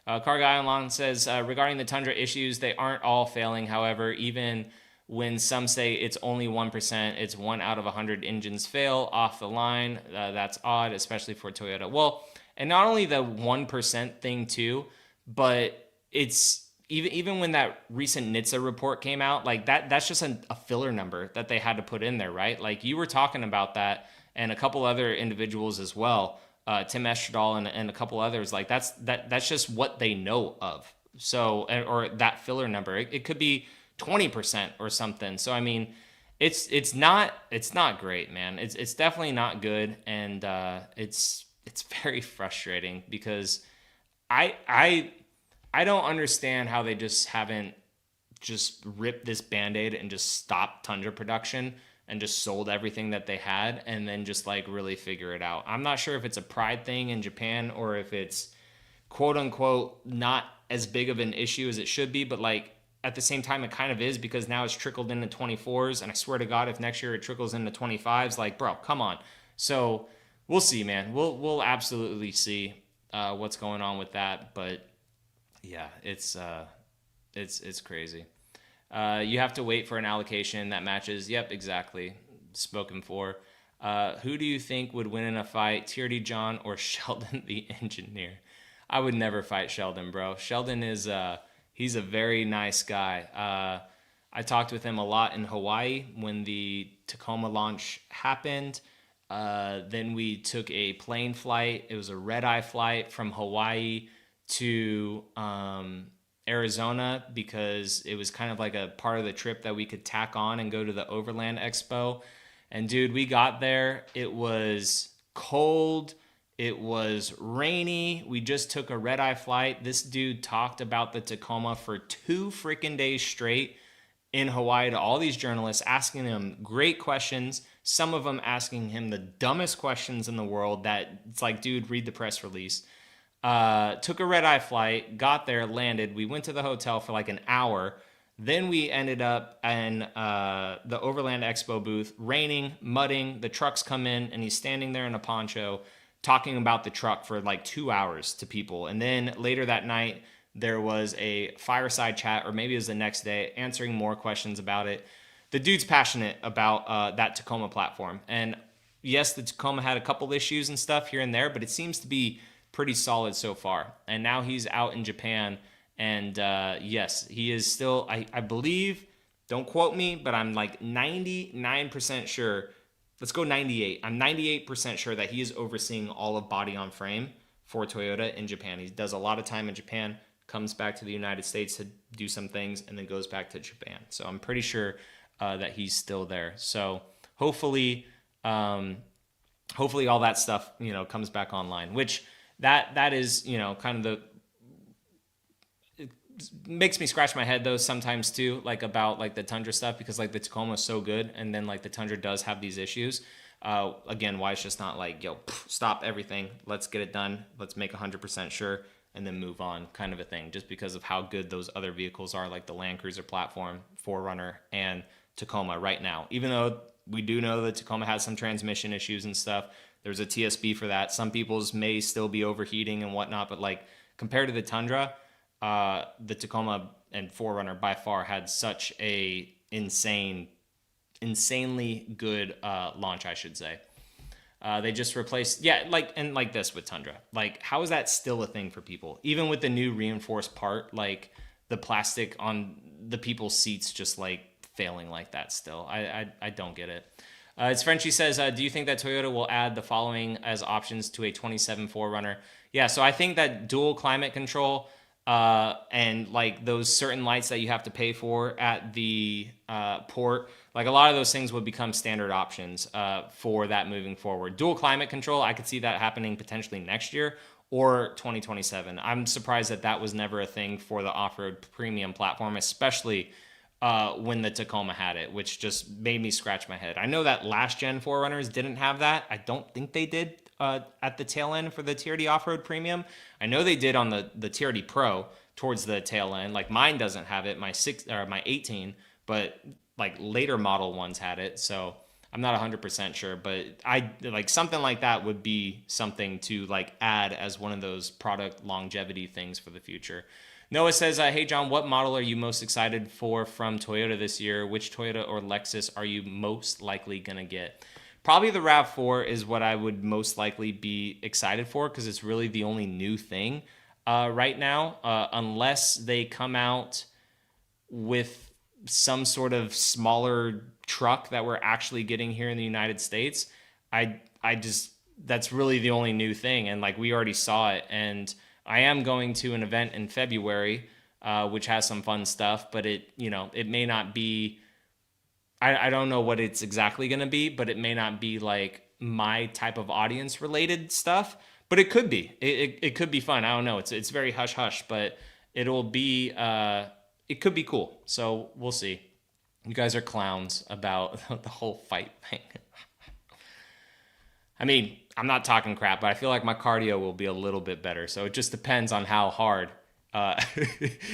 Car Guy Online says, regarding the Tundra issues, they aren't all failing. However, even when some say it's only 1%, it's 1 out of 100 engines fail off the line. That's odd, especially for Toyota. Well, and not only the 1% thing too, but it's even when that recent NHTSA report came out, like that's just a filler number that they had to put in there, right? Like you were talking about that, and a couple other individuals as well, Tim Estradal and a couple others. Like that's just what they know of. So, or that filler number, it could be 20% or something. So I mean, it's not great, man. It's definitely not good, and it's very frustrating because I don't understand how they just haven't just ripped this Band-Aid and just stopped Tundra production and just sold everything that they had and then just like really figure it out. I'm not sure if it's a pride thing in Japan or if it's quote unquote not as big of an issue as it should be, but like at the same time it kind of is, because now it's trickled into 24s, and I swear to God, if next year it trickles into 25s, like bro, come on. So we'll see, man. We'll absolutely see what's going on with that, but yeah, it's crazy. You have to wait for an allocation that matches. Yep, exactly. Spoken for. Who do you think would win in a fight, TRD John or Sheldon the engineer? I would never fight Sheldon, bro. Sheldon is he's a very nice guy. I talked with him a lot in Hawaii when the Tacoma launch happened. Then we took a plane flight. It was a red-eye flight from Hawaii to Arizona, because it was kind of like a part of the trip that we could tack on and go to the Overland Expo. And dude, we got there. It was cold. It was rainy. We just took a red-eye flight. This dude talked about the Tacoma for 2 freaking days straight in Hawaii to all these journalists, asking them great questions. Some of them asking him the dumbest questions in the world that it's like, dude, read the press release. Took a red-eye flight, got there, landed. We went to the hotel for like an hour. Then we ended up in the Overland Expo booth, raining, mudding. The trucks come in, and he's standing there in a poncho talking about the truck for like 2 hours to people. And then later that night, there was a fireside chat, or maybe it was the next day, answering more questions about it. The dude's passionate about that Tacoma platform. And yes, the Tacoma had a couple issues and stuff here and there, but it seems to be pretty solid so far. And now he's out in Japan, and yes, he is still, I believe, don't quote me, but I'm like 99% sure. Let's go 98. I'm 98% sure that he is overseeing all of body on frame for Toyota in Japan. He does a lot of time in Japan, comes back to the United States to do some things, and then goes back to Japan. So I'm pretty sure that he's still there. So hopefully all that stuff, comes back online, which that is, kind of it makes me scratch my head though sometimes too, like about like the Tundra stuff, because like the Tacoma is so good, and then like the Tundra does have these issues. Again, why it's just not like, stop everything, let's get it done, let's make 100% sure, and then move on, kind of a thing, just because of how good those other vehicles are, like the Land Cruiser platform, 4Runner, and Tacoma right now. Even though we do know that Tacoma has some transmission issues and stuff, there's a TSB for that. Some people's may still be overheating and whatnot, but like compared to the Tundra, the Tacoma and 4Runner by far had such a insanely good launch, I should say. They just replaced, like this with Tundra. Like, how is that still a thing for people? Even with the new reinforced part, like the plastic on the people's seats just like failing like that still. I don't get it. It's Frenchie says, do you think that Toyota will add the following as options to a 27 4Runner? Yeah, so I think that dual climate control and like those certain lights that you have to pay for at the port, like a lot of those things would become standard options for that moving forward. Dual climate control, I could see that happening potentially next year or 2027. I'm surprised that was never a thing for the off-road premium platform, especially when the Tacoma had it, which just made me scratch my head. I know that last gen 4Runners didn't have that. I don't think they did at the tail end for the TRD Off-Road Premium. I know they did on the TRD Pro, towards the tail end. Like mine doesn't have it, my 18, but like later model ones had it. So I'm not 100% sure, but I like something like that would be something to like add as one of those product longevity things for the future. Noah says, hey, John, what model are you most excited for from Toyota this year? Which Toyota or Lexus are you most likely going to get? Probably the RAV4 is what I would most likely be excited for because it's really the only new thing right now, unless they come out with some sort of smaller truck that we're actually getting here in the United States. I just, that's really the only new thing. And like we already saw it. And I am going to an event in February, which has some fun stuff, but it may not be, I don't know what it's exactly going to be, but it may not be like my type of audience related stuff, but it could be, it could be fun. I don't know. It's very hush hush, but it'll be, it could be cool. So we'll see. You guys are clowns about the whole fight thing. I mean, I'm not talking crap, but I feel like my cardio will be a little bit better. So it just depends on how hard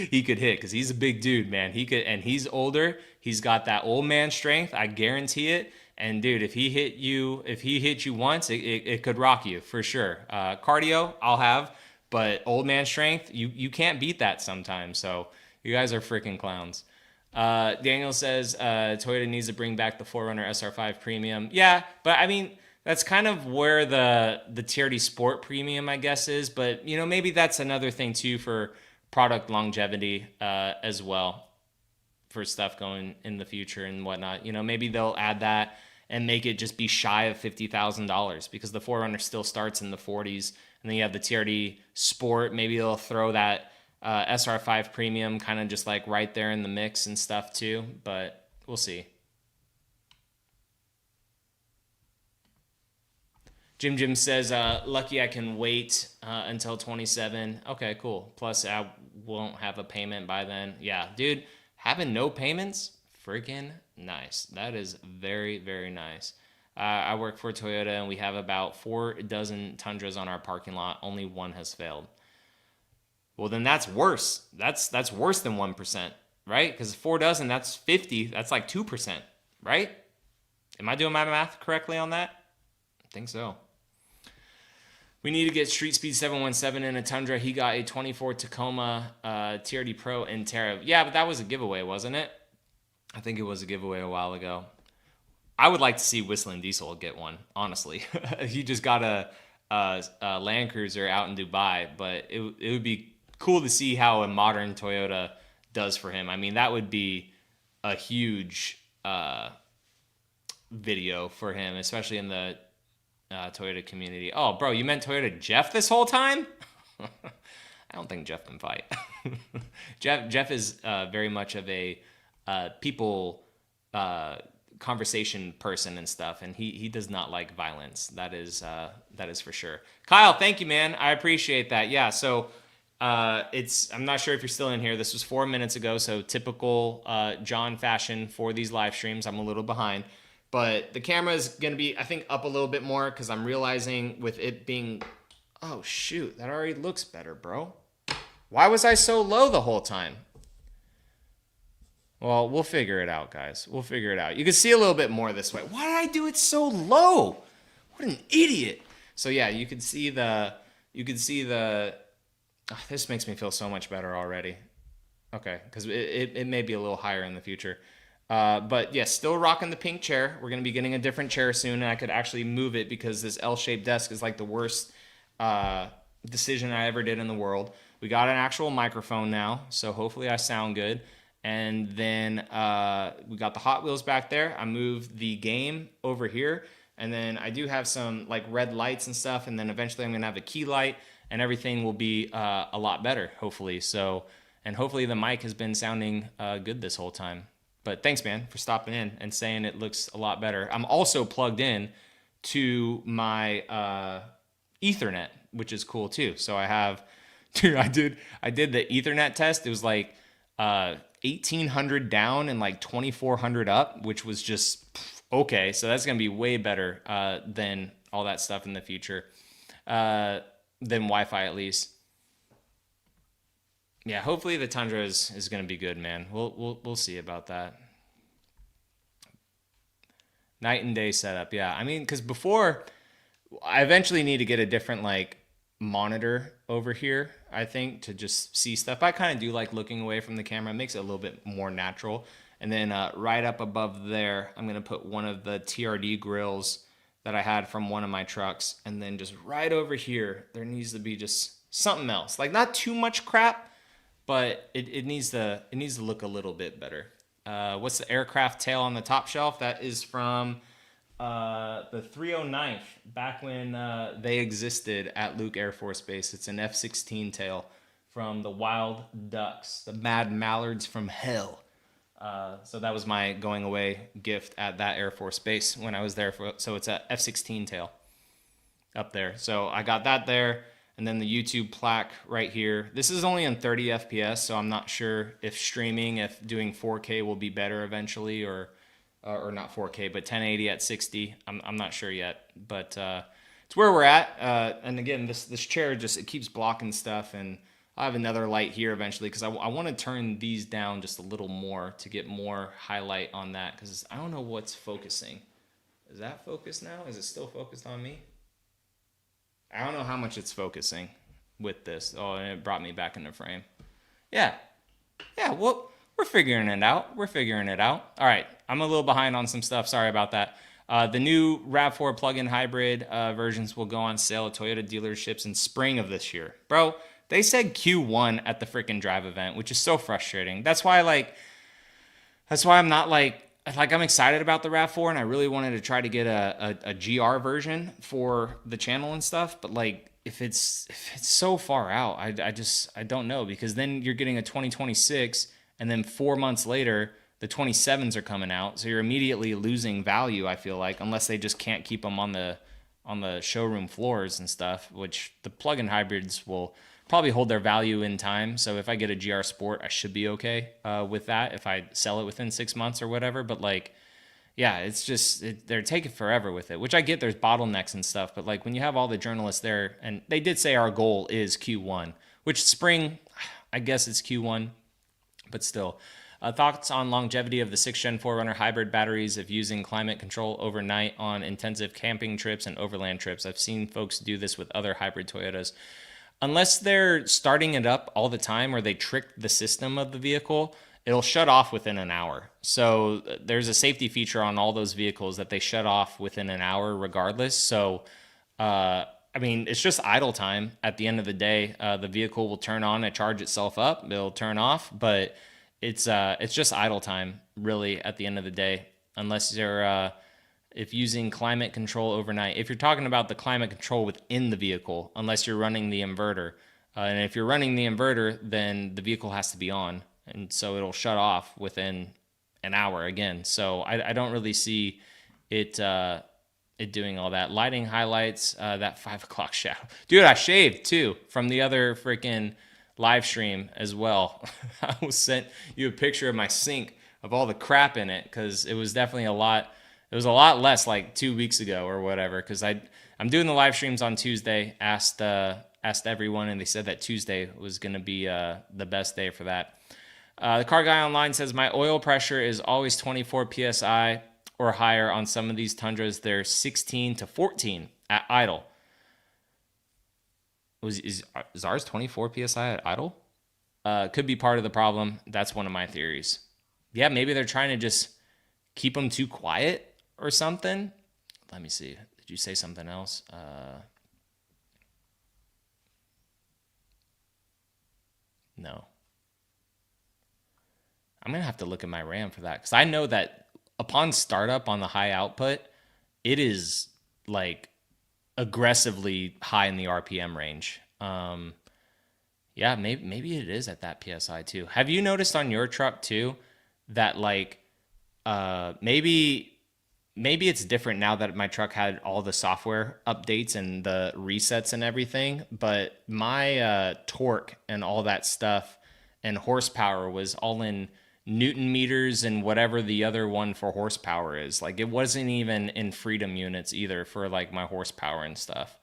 he could hit, because he's a big dude, man. He could, and he's older. He's got that old man strength. I guarantee it. And dude, if he hit you once, it could rock you for sure. Cardio, I'll have, but old man strength, you can't beat that sometimes. So you guys are freaking clowns. Daniel says Toyota needs to bring back the 4Runner SR5 Premium. Yeah, but I mean, that's kind of where the TRD Sport Premium, I guess, is. But, maybe that's another thing, too, for product longevity as well, for stuff going in the future and whatnot. Maybe they'll add that and make it just be shy of $50,000, because the 4Runner still starts in the 40s. And then you have the TRD Sport. Maybe they'll throw that SR5 Premium kind of just like right there in the mix and stuff, too. But we'll see. Jim says, lucky I can wait until 27. Okay, cool. Plus, I won't have a payment by then. Yeah, dude, having no payments, freaking nice. That is very, very nice. I work for Toyota, and we have about 4 dozen Tundras on our parking lot. Only one has failed. Well, then that's worse. That's worse than 1%, right? Because 4 dozen, that's 50. That's like 2%, right? Am I doing my math correctly on that? I think so. We need to get Street Speed 717 in a Tundra. He got a 24 Tacoma TRD Pro in Terra. Yeah, but that was a giveaway, wasn't it? I think it was a giveaway a while ago. I would like to see Whistling Diesel get one, honestly. He just got a Land Cruiser out in Dubai, but it would be cool to see how a modern Toyota does for him. I mean, that would be a huge video for him, especially in the Toyota community. Oh, bro, you meant Toyota Jeff this whole time? I don't think Jeff can fight. Jeff is very much of a people conversation person and stuff, and he does not like violence. That is for sure. Kyle, thank you, man. I appreciate that. Yeah, so I'm not sure if you're still in here. This was 4 minutes ago, so typical John fashion for these live streams. I'm a little behind. But the camera is going to be, I think, up a little bit more, because I'm realizing with it being... Oh, shoot. That already looks better, bro. Why was I so low the whole time? Well, we'll figure it out, guys. We'll figure it out. You can see a little bit more this way. Why did I do it so low? What an idiot. So, yeah, you can see the... Oh, this makes me feel so much better already. Okay, because it may be a little higher in the future. But yeah, still rocking the pink chair. We're going to be getting a different chair soon, and I could actually move it, because this L-shaped desk is like the worst decision I ever did in the world. We got an actual microphone now, so hopefully I sound good. And then we got the Hot Wheels back there. I moved the game over here, and then I do have some like red lights and stuff, and then eventually I'm going to have a key light, and everything will be a lot better, hopefully. So, and hopefully the mic has been sounding good this whole time. But thanks, man, for stopping in and saying it looks a lot better. I'm also plugged in to my Ethernet, which is cool too. So I have, dude, I did the Ethernet test. It was like 1,800 down and like 2,400 up, which was just okay. So that's gonna be way better than all that stuff in the future, than Wi-Fi at least. Yeah, hopefully the Tundra is going to be good, man. We'll see about that. Night and day setup. Yeah. I mean, because before I eventually need to get a different like monitor over here, I think, to just see stuff. I kind of do like looking away from the camera. It makes it a little bit more natural. And then right up above there, I'm going to put one of the TRD grills that I had from one of my trucks. And then just right over here, there needs to be just something else. Like not too much crap, but it needs to look a little bit better. What's the aircraft tail on the top shelf? That is from the 309th, back when they existed at Luke Air Force Base. It's an F-16 tail from the Wild Ducks, the Mad Mallards from hell. So that was my going away gift at that Air Force Base when I was there. So it's a F-16 tail up there. So I got that there. And then the YouTube plaque right here. This is only on 30 FPS, so I'm not sure if streaming, if doing 4K will be better eventually, or not 4K, but 1080 at 60. I'm not sure yet, but it's where we're at. And again, this chair just, it keeps blocking stuff, and I'll have another light here eventually because I want to turn these down just a little more to get more highlight on that, because I don't know what's focusing. Is that focused now? Is it still focused on me? I don't know how much it's focusing with this. Oh, and it brought me back into frame. Yeah. Well, we're figuring it out. All right. I'm a little behind on some stuff. Sorry about that. The new RAV4 plug-in hybrid versions will go on sale at Toyota dealerships in spring of this year. Bro, they said Q1 at the freaking drive event, which is so frustrating. That's why I'm not I'm excited about the RAV4, and I really wanted to try to get a GR version for the channel and stuff. But like, if it's so far out, I don't know, because then you're getting a 2026, and then 4 months later, the 27s are coming out. So you're immediately losing value, I feel like, unless they just can't keep them on the showroom floors and stuff, which the plug-in hybrids will probably hold their value in time. So if I get a GR Sport, I should be okay with that if I sell it within 6 months or whatever. But like, yeah, it's just, they're taking forever with it, which I get, there's bottlenecks and stuff. But like, when you have all the journalists there, and they did say our goal is Q1, which spring, I guess it's Q1, but still. Thoughts on longevity of the 6th Gen 4Runner hybrid batteries of using climate control overnight on intensive camping trips and overland trips. I've seen folks do this with other hybrid Toyotas. Unless they're starting it up all the time or they trick the system of the vehicle, it'll shut off within an hour. So there's a safety feature on all those vehicles that they shut off within an hour regardless. So, I mean, it's just idle time at the end of the day. The vehicle will turn on and charge itself up. It'll turn off, but it's just idle time really at the end of the day, unless you're if using climate control overnight. If you're talking about the climate control within the vehicle, unless you're running the inverter. And if you're running the inverter, then the vehicle has to be on. And so it'll shut off within an hour again. So I don't really see it doing all that. Lighting highlights, that 5 o'clock shadow. Dude, I shaved too from the other freaking live stream as well. I was sent you a picture of my sink of all the crap in it, because it was definitely a lot. It was a lot less like 2 weeks ago or whatever, because I'm doing the live streams on Tuesday. Asked everyone, and they said that Tuesday was going to be the best day for that. The car guy online says my oil pressure is always 24 psi or higher on some of these Tundras. They're 16 to 14 at idle. Is ours 24 psi at idle? Could be part of the problem. That's one of my theories. Yeah, maybe they're trying to just keep them too quiet or something. Let me see. Did you say something else? No. I'm going to have to look at my RAM for that, because I know that upon startup on the high output, it is like aggressively high in the RPM range. Yeah, maybe it is at that PSI too. Have you noticed on your truck too that like maybe it's different now that my truck had all the software updates and the resets and everything, but my torque and all that stuff and horsepower was all in Newton meters and whatever the other one for horsepower is. Like, it wasn't even in freedom units either for like my horsepower and stuff.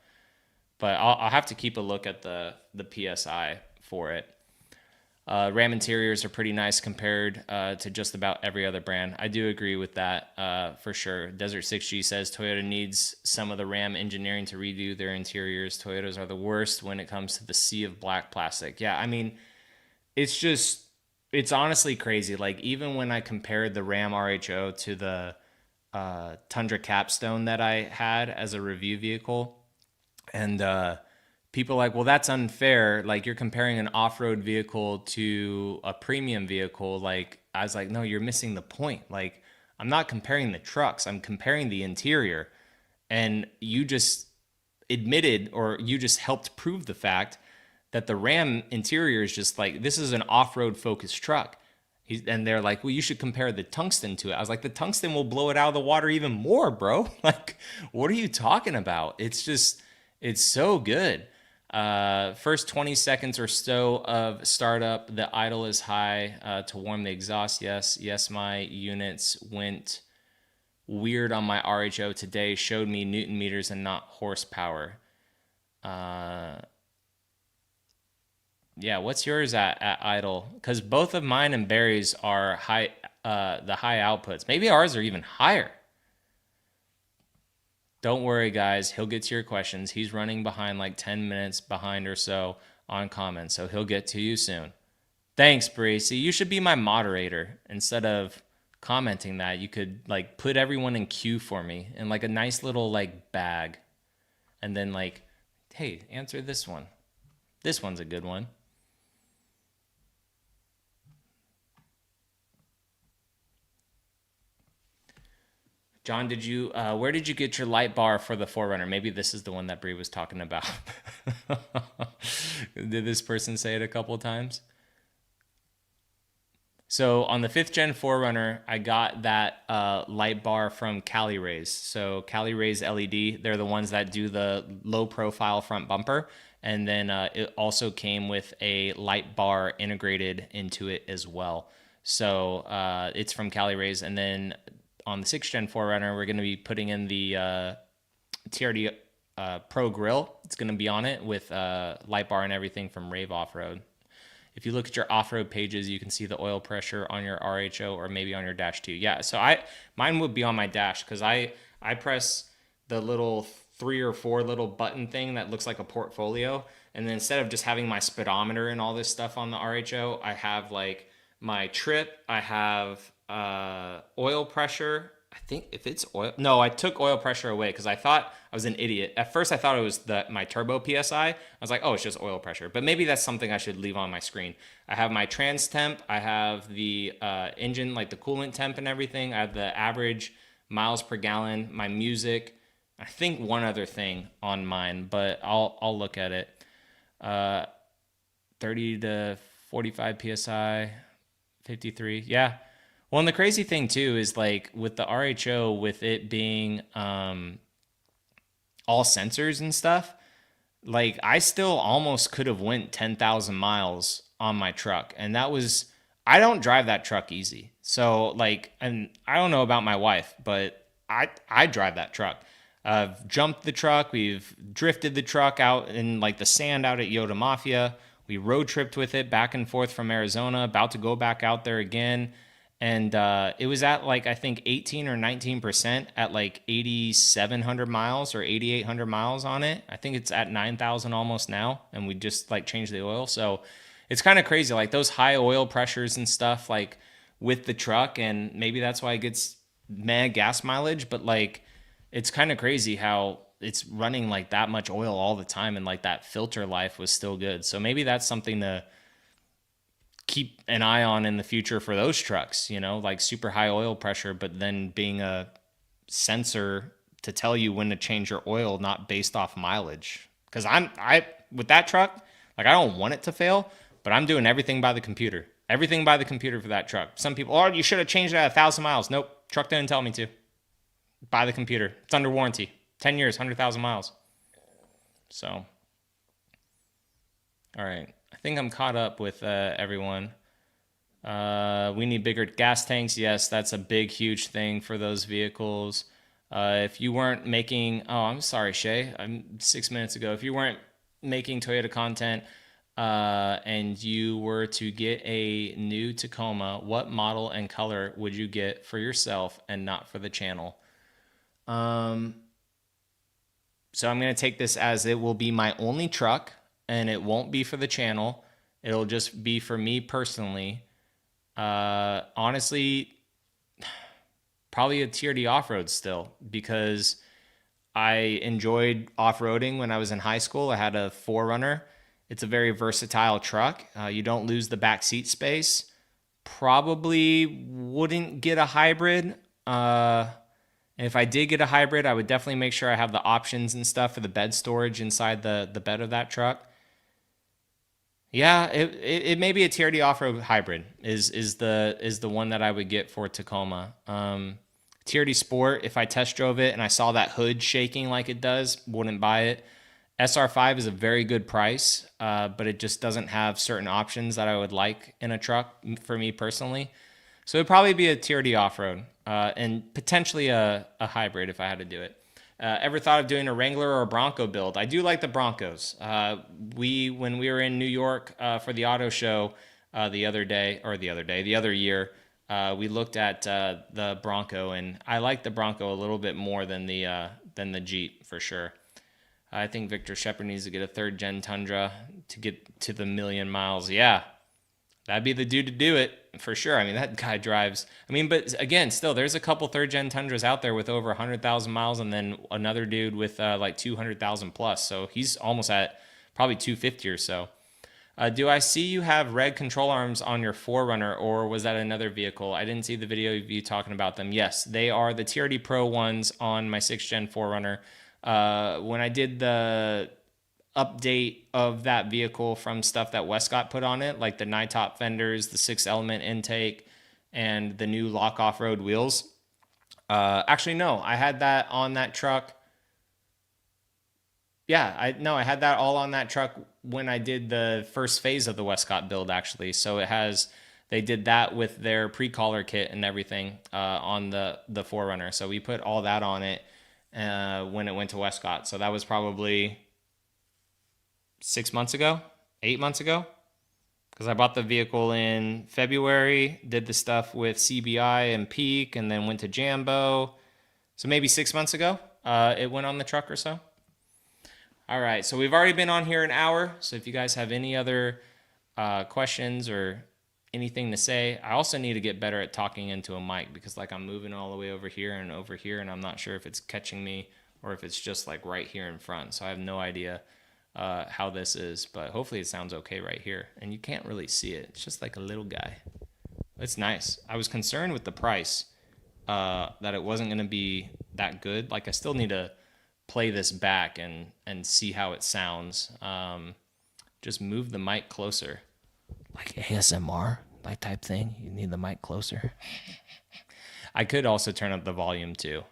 But I'll have to keep a look at the PSI for it. Ram interiors are pretty nice compared to just about every other brand. I do agree with that for sure. Desert 6G says Toyota needs some of the Ram engineering to redo their interiors. Toyotas are the worst when it comes to the sea of black plastic. Yeah, I mean, it's just, it's honestly crazy. Like, even when I compared the Ram RHO to the Tundra Capstone that I had as a review vehicle, and people are like, well, that's unfair. Like, you're comparing an off-road vehicle to a premium vehicle. Like, I was like, no, you're missing the point. Like, I'm not comparing the trucks. I'm comparing the interior. And you just admitted, or you just helped prove the fact that the Ram interior is just like, this is an off-road focused truck. And they're like, well, you should compare the tungsten to it. I was like, the tungsten will blow it out of the water even more, bro. Like, what are you talking about? It's just, it's so good. First 20 seconds or so of startup, the idle is high to warm the exhaust. Yes, my units went weird on my RHO today. Showed me Newton meters and not horsepower. Yeah, what's yours at idle? Because both of mine and Barry's are high, the high outputs. Maybe ours are even higher. Don't worry, guys. He'll get to your questions. He's running behind, like 10 minutes behind or so on comments, so he'll get to you soon. Thanks, Bree. See, you should be my moderator. Instead of commenting that, you could like put everyone in queue for me in like a nice little like bag. And then like, hey, answer this one. This one's a good one. John, did you where did you get your light bar for the 4Runner? Maybe this is the one that Bree was talking about. Did this person say it a couple of times? So on the 5th gen 4Runner, I got that light bar from Cali Rays. So Cali Rays LED, they're the ones that do the low profile front bumper. And then it also came with a light bar integrated into it as well. So it's from Cali Rays. And then on the 6th gen 4Runner, we're going to be putting in the TRD Pro grill. It's going to be on it with light bar and everything from Rave Off-Road. If you look at your off-road pages, you can see the oil pressure on your RHO or maybe on your dash too. Yeah, so mine would be on my dash because I press the little 3 or 4 little button thing that looks like a portfolio, and then instead of just having my speedometer and all this stuff on the RHO, I have like my trip, I have oil pressure. I think if it's oil, no, I took oil pressure away because I thought I was an idiot. At first, I thought it was my turbo PSI. I was like, oh, it's just oil pressure. But maybe that's something I should leave on my screen. I have my trans temp. I have the engine, like the coolant temp and everything. I have the average miles per gallon, my music. I think one other thing on mine, but I'll look at it. 30 to 45 PSI, 53. Yeah. Well, and the crazy thing too is like with the RHO, with it being all sensors and stuff, like I still almost could have went 10,000 miles on my truck. And that was, I don't drive that truck easy. So like, and I don't know about my wife, but I drive that truck. I've jumped the truck. We've drifted the truck out in like the sand out at Yoda Mafia. We road tripped with it back and forth from Arizona, about to go back out there again. And it was at like, I think 18 or 19% at like 8,700 miles or 8,800 miles on it. I think it's at 9,000 almost now. And we just like changed the oil. So it's kind of crazy. Like those high oil pressures and stuff like with the truck. And maybe that's why it gets mad gas mileage. But like, it's kind of crazy how it's running like that much oil all the time. And like that filter life was still good. So maybe that's something to keep an eye on in the future for those trucks, you know, like super high oil pressure, but then being a sensor to tell you when to change your oil, not based off mileage. Because I with that truck, like I don't want it to fail, but I'm doing everything by the computer. Everything by the computer for that truck. Some people, oh, you should have changed it at 1,000 miles. Nope, truck didn't tell me to. By the computer. It's under warranty. 10 years, 100,000 miles. So, all right. I think I'm caught up with everyone. We need bigger gas tanks. Yes, that's a big, huge thing for those vehicles. If you weren't making, oh, I'm sorry, Shay. I'm 6 minutes ago. If you weren't making Toyota content, and you were to get a new Tacoma, what model and color would you get for yourself and not for the channel? So I'm going to take this as it will be my only truck, and it won't be for the channel. It'll just be for me personally. Honestly, probably a TRD off-road still, because I enjoyed off-roading when I was in high school. I had a 4Runner. It's a very versatile truck. You don't lose the back seat space. Probably wouldn't get a hybrid. And if I did get a hybrid, I would definitely make sure I have the options and stuff for the bed storage inside the bed of that truck. Yeah, it may be a TRD off-road hybrid is the one that I would get for Tacoma. TRD Sport, if I test drove it and I saw that hood shaking like it does, wouldn't buy it. SR5 is a very good price, but it just doesn't have certain options that I would like in a truck for me personally. So it'd probably be a TRD off-road and potentially a hybrid if I had to do it. Ever thought of doing a Wrangler or a Bronco build? I do like the Broncos. When we were in New York for the auto show the other year, we looked at the Bronco, and I like the Bronco a little bit more than the Jeep for sure. I think Victor Shepard needs to get a third gen Tundra to get to the 1,000,000 miles. Yeah, that'd be the dude to do it for sure. I mean, that guy drives. I mean, but again, still, there's a couple third gen Tundras out there with over 100,000 miles, and then another dude with like 200,000 plus. So he's almost at probably 250 or so. Do I see you have red control arms on your 4Runner, or was that another vehicle? I didn't see the video of you talking about them. Yes, they are the TRD Pro ones on my 6th gen 4Runner. When I did the update of that vehicle from stuff that Westcott put on it, like the Nytop fenders, the 6-element intake, and the new lock off-road wheels. Actually, no, I had that on that truck. Yeah, I had that all on that truck when I did the first phase of the Westcott build, actually. So they did that with their pre-collar kit and everything on the 4Runner. So we put all that on it when it went to Westcott. So that was probably 6 months ago, 8 months ago, because I bought the vehicle in February, did the stuff with CBI and Peak, and then went to Jambo. So maybe 6 months ago, it went on the truck or so. All right, so we've already been on here an hour. So if you guys have any other questions or anything to say, I also need to get better at talking into a mic, because like I'm moving all the way over here, and I'm not sure if it's catching me or if it's just like right here in front. So I have no idea how this is, but hopefully it sounds okay right here. And you can't really see it. It's just like a little guy. It's nice. I was concerned with the price that it wasn't going to be that good. Like I still need to play this back and see how it sounds. Just move the mic closer. Like ASMR, like type thing. You need the mic closer. I could also turn up the volume too.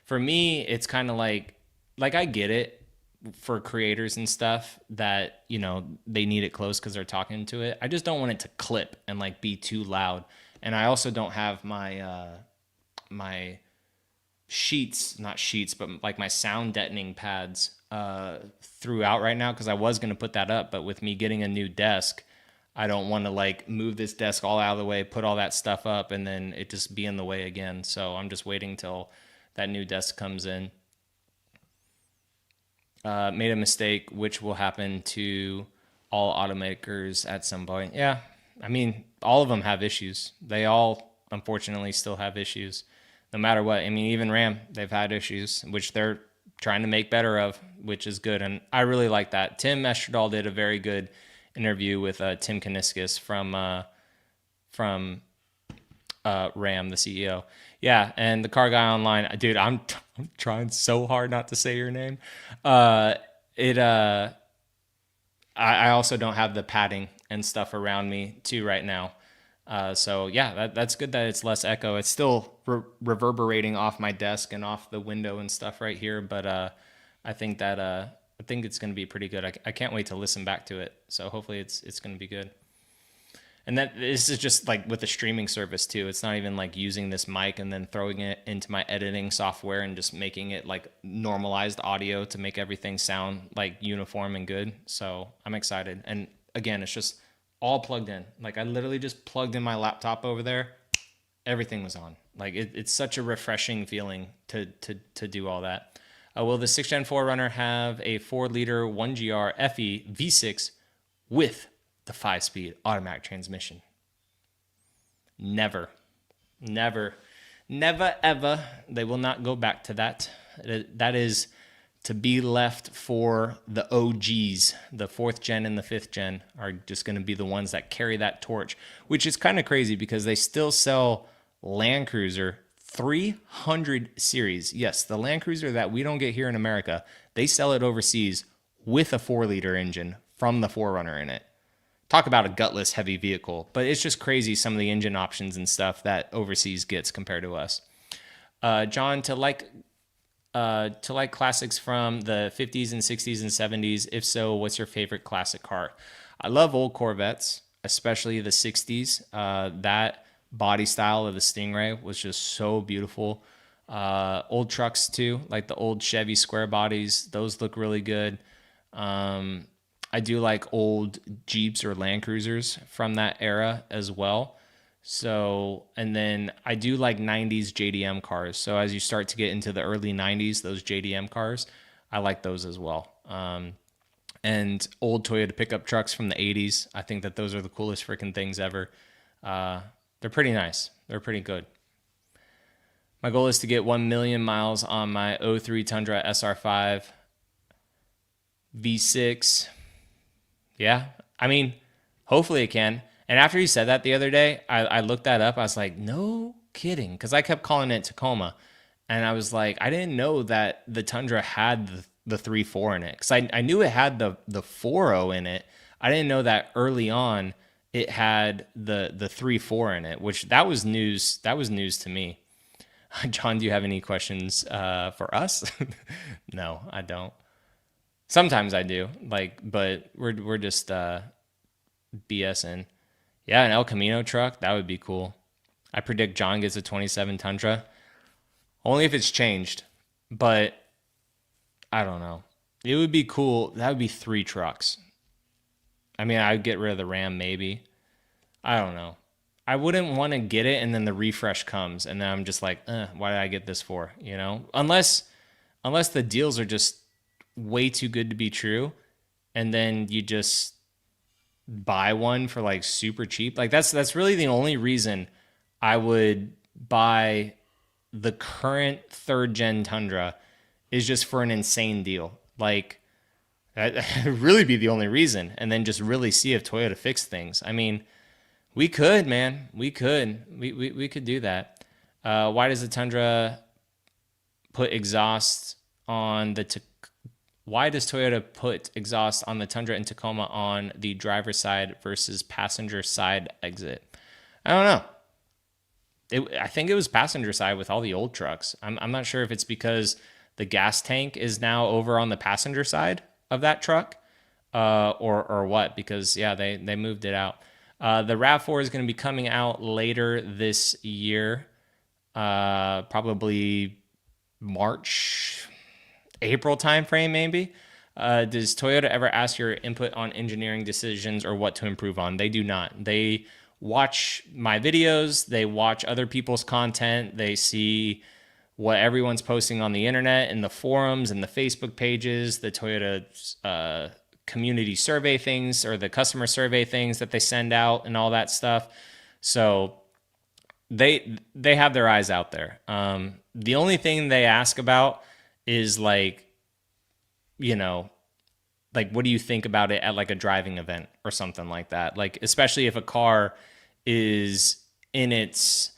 For me, it's kind of like I get it for creators and stuff that, you know, they need it close because they're talking to it. I just don't want it to clip and like be too loud. And I also don't have my my not sheets, but like my sound deadening pads throughout right now, because I was going to put that up, but with me getting a new desk, I don't want to like move this desk all out of the way, put all that stuff up, and then it just be in the way again. So I'm just waiting till that new desk comes in. Made a mistake, which will happen to all automakers at some point. Yeah, I mean, all of them have issues. They all, unfortunately, still have issues, no matter what. I mean, even Ram, they've had issues, which they're trying to make better of, which is good. And I really like that. Tim Estradal did a very good interview with Tim Kaniskis from Ram, the CEO. Yeah, and the Car Guy Online, dude, I'm trying so hard not to say your name. I also don't have the padding and stuff around me too right now. So yeah, that's good that it's less echo. It's still reverberating off my desk and off the window and stuff right here, but I think it's going to be pretty good. I can't wait to listen back to it. So hopefully it's going to be good. And that this is just like with the streaming service too. It's not even like using this mic and then throwing it into my editing software and just making it like normalized audio to make everything sound like uniform and good. So I'm excited. And again, it's just all plugged in. Like I literally just plugged in my laptop over there. Everything was on. Like it's such a refreshing feeling to do all that. Will the 6th Gen 4Runner have a 4-liter 1GR FE V6 with the 5-speed automatic transmission? Never, never, never, ever. They will not go back to that. That is to be left for the OGs. The 4th gen and the 5th gen are just going to be the ones that carry that torch, which is kind of crazy because they still sell Land Cruiser 300 series. Yes, the Land Cruiser that we don't get here in America, they sell it overseas with a 4-liter engine from the 4Runner in it. Talk about a gutless heavy vehicle, but it's just crazy some of the engine options and stuff that overseas gets compared to us. John, to like classics from the 50s and 60s and 70s, if so, what's your favorite classic car? I love old Corvettes, especially the 60s. That body style of the Stingray was just so beautiful. Old trucks too, like the old Chevy square bodies, those look really good. I do like old Jeeps or Land Cruisers from that era as well. So, and then I do like 90s JDM cars. So as you start to get into the early 90s, those JDM cars, I like those as well. And old Toyota pickup trucks from the 80s. I think that those are the coolest freaking things ever. They're pretty nice. They're pretty good. My goal is to get 1 million miles on my 03 Tundra SR5 V6. Yeah, I mean, hopefully it can. And after you said that the other day, I looked that up. I was like, no kidding. Because I kept calling it Tacoma. And I was like, I didn't know that the Tundra had the 3.4 in it. Because I knew it had the 4.0 in it. I didn't know that early on it had the 3.4 in it, which that was news. That was news to me. John, do you have any questions for us? No, I don't. Sometimes I do, but we're just BSing. Yeah, an El Camino truck, that would be cool. I predict John gets a 27 Tundra. Only if it's changed, but I don't know. It would be cool. That would be 3 trucks. I mean, I'd get rid of the Ram maybe. I don't know. I wouldn't want to get it and then the refresh comes and then I'm just like, why did I get this for? You know, unless the deals are just way too good to be true, and then you just buy one for like super cheap. Like that's really the only reason I would buy the current 3rd gen Tundra is just for an insane deal. Like that would really be the only reason, and then just really see if Toyota fixed things. I mean, we could, man. We could. We could do that. Why does the Tundra put exhaust on the Why does Toyota put exhaust on the Tundra and Tacoma on the driver's side versus passenger side exit? I don't know. I think it was passenger side with all the old trucks. I'm not sure if it's because the gas tank is now over on the passenger side of that truck or what, because yeah, they moved it out. The RAV4 is going to be coming out later this year, probably March, April timeframe maybe. Does Toyota ever ask your input on engineering decisions or what to improve on? They do not. They watch my videos, they watch other people's content, they see what everyone's posting on the internet and the forums and the Facebook pages, the Toyota community survey things or the customer survey things that they send out and all that stuff. So they have their eyes out there. The only thing they ask about is like, you know, like, what do you think about it at like a driving event or something like that? Like, especially if a car is in its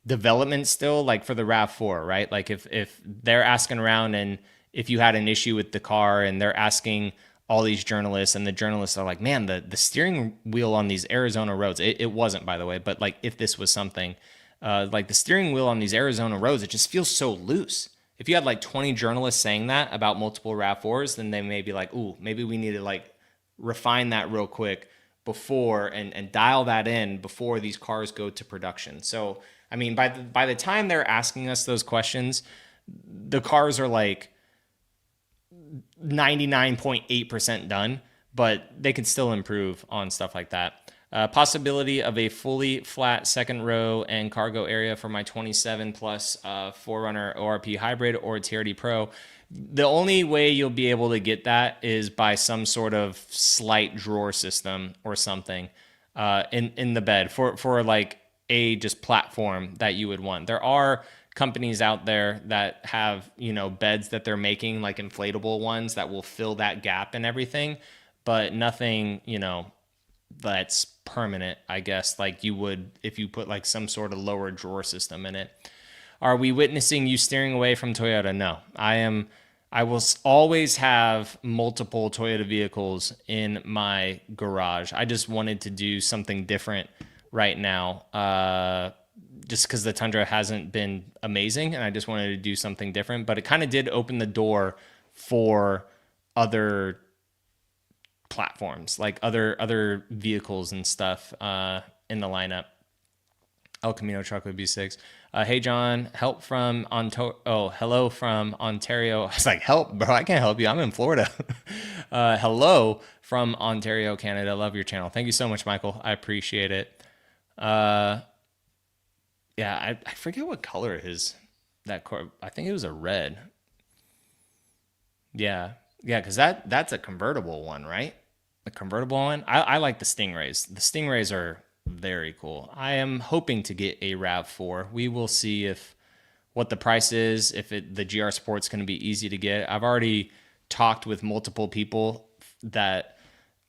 development still, like for the RAV4, right? Like if they're asking around and if you had an issue with the car and they're asking all these journalists and the journalists are like, man, the steering wheel on these Arizona roads, it wasn't, by the way, but like if this was something, like the steering wheel on these Arizona roads, it just feels so loose. If you had like 20 journalists saying that about multiple RAV4s, then they may be like, ooh, maybe we need to like refine that real quick before and dial that in before these cars go to production. So, I mean, by the time they're asking us those questions, the cars are like 99.8% done. but they could still improve on stuff like that. Possibility of a fully flat second row and cargo area for my 27 plus 4Runner ORP hybrid or TRD Pro. The only way you'll be able to get that is by some sort of slight drawer system or something in the bed for like a just platform that you would want. There are companies out there that have, beds that they're making, like inflatable ones that will fill that gap and everything, but nothing, that's permanent, I guess, like you would if you put like some sort of lower drawer system in it. Are we witnessing you steering away from Toyota? No, I will always have multiple Toyota vehicles in my garage. I just wanted to do something different right now, just because the Tundra hasn't been amazing, and I just wanted to do something different. But it kind of did open the door for other platforms, like other vehicles and stuff in the lineup. El Camino truck would be 6. Hey John, hello from Ontario. I was like, help, bro, I can't help you. I'm in Florida. Hello from Ontario, Canada. Love your channel. Thank you so much, Michael. I appreciate it. Yeah, I forget what color that core. I think it was a red. Yeah, because that's a convertible one, right? A convertible one. I like the Stingrays. The Stingrays are very cool. I am hoping to get a RAV4. We will see what the price is, if the GR Sport's going to be easy to get. I've already talked with multiple people that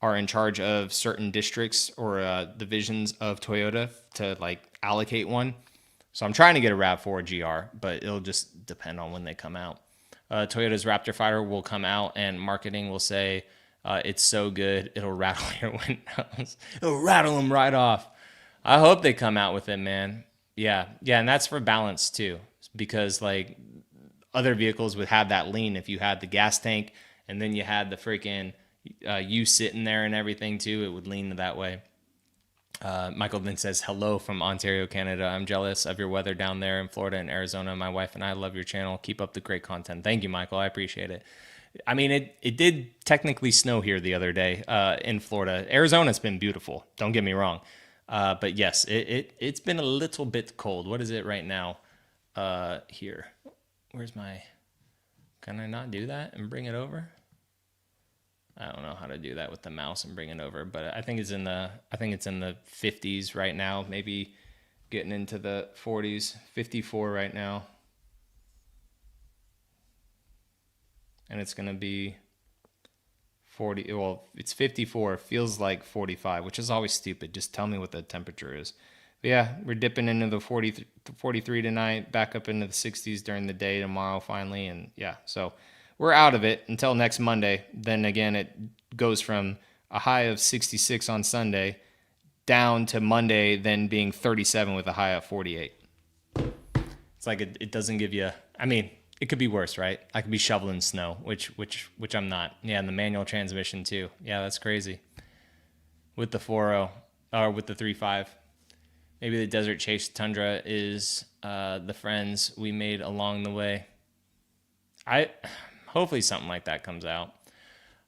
are in charge of certain districts or divisions of Toyota to like allocate one. So I'm trying to get a RAV4 GR, but it'll just depend on when they come out. Toyota's Raptor Fighter will come out and marketing will say, it's so good, it'll rattle your windows. It'll rattle them right off. I hope they come out with it, man. Yeah, and that's for balance too, because like other vehicles would have that lean if you had the gas tank and then you had the freaking you sitting there and everything too, it would lean that way. Michael then says, hello from Ontario, Canada. I'm jealous of your weather down there in Florida and Arizona. My wife and I love your channel. Keep up the great content. Thank you, Michael. I appreciate it. I mean, it did technically snow here the other day in Florida. Arizona's been beautiful. Don't get me wrong. But yes, it's been a little bit cold. What is it right now here? Can I not do that and bring it over? I don't know how to do that with the mouse and bring it over, but I think it's in the 50s right now, maybe getting into the 40s, 54 right now. And it's going to be 40. Well, it's 54. Feels like 45, which is always stupid. Just tell me what the temperature is. But yeah, we're dipping into the 43 tonight, back up into the 60s during the day tomorrow finally. And yeah, so we're out of it until next Monday. Then again, it goes from a high of 66 on Sunday down to Monday, then being 37 with a high of 48. It's like it doesn't give you, I mean, it could be worse, right? I could be shoveling snow, which I'm not. Yeah, and the manual transmission too. Yeah, that's crazy. With the 4.0 or with the 3.5. Maybe the Desert Chase Tundra is the friends we made along the way. Hopefully something like that comes out.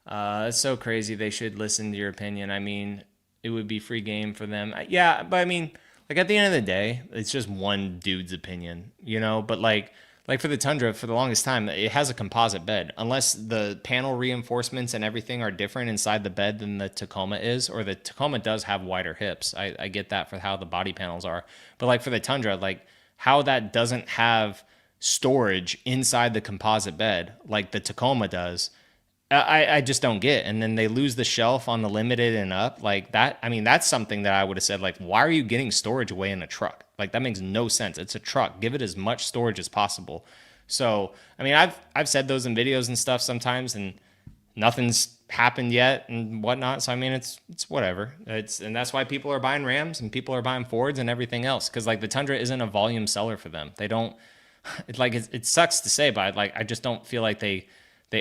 It's so crazy. They should listen to your opinion. I mean, it would be free game for them. Yeah, but I mean, like at the end of the day, it's just one dude's opinion, But like for the Tundra, for the longest time, it has a composite bed. Unless the panel reinforcements and everything are different inside the bed than the Tacoma is, or the Tacoma does have wider hips. I get that for how the body panels are. But like for the Tundra, like how that doesn't have storage inside the composite bed like the Tacoma does, I just don't get. And then they lose the shelf on the limited and up like that. I mean, that's something that I would have said, like, why are you getting storage away in a truck? Like, that makes no sense. It's a truck. Give it as much storage as possible. So, I mean, I've said those in videos and stuff sometimes, and nothing's happened yet and whatnot. So, I mean, it's whatever. And that's why people are buying Rams and people are buying Fords and everything else. Because, like, the Tundra isn't a volume seller for them. They don't, it sucks to say, but I just don't feel like they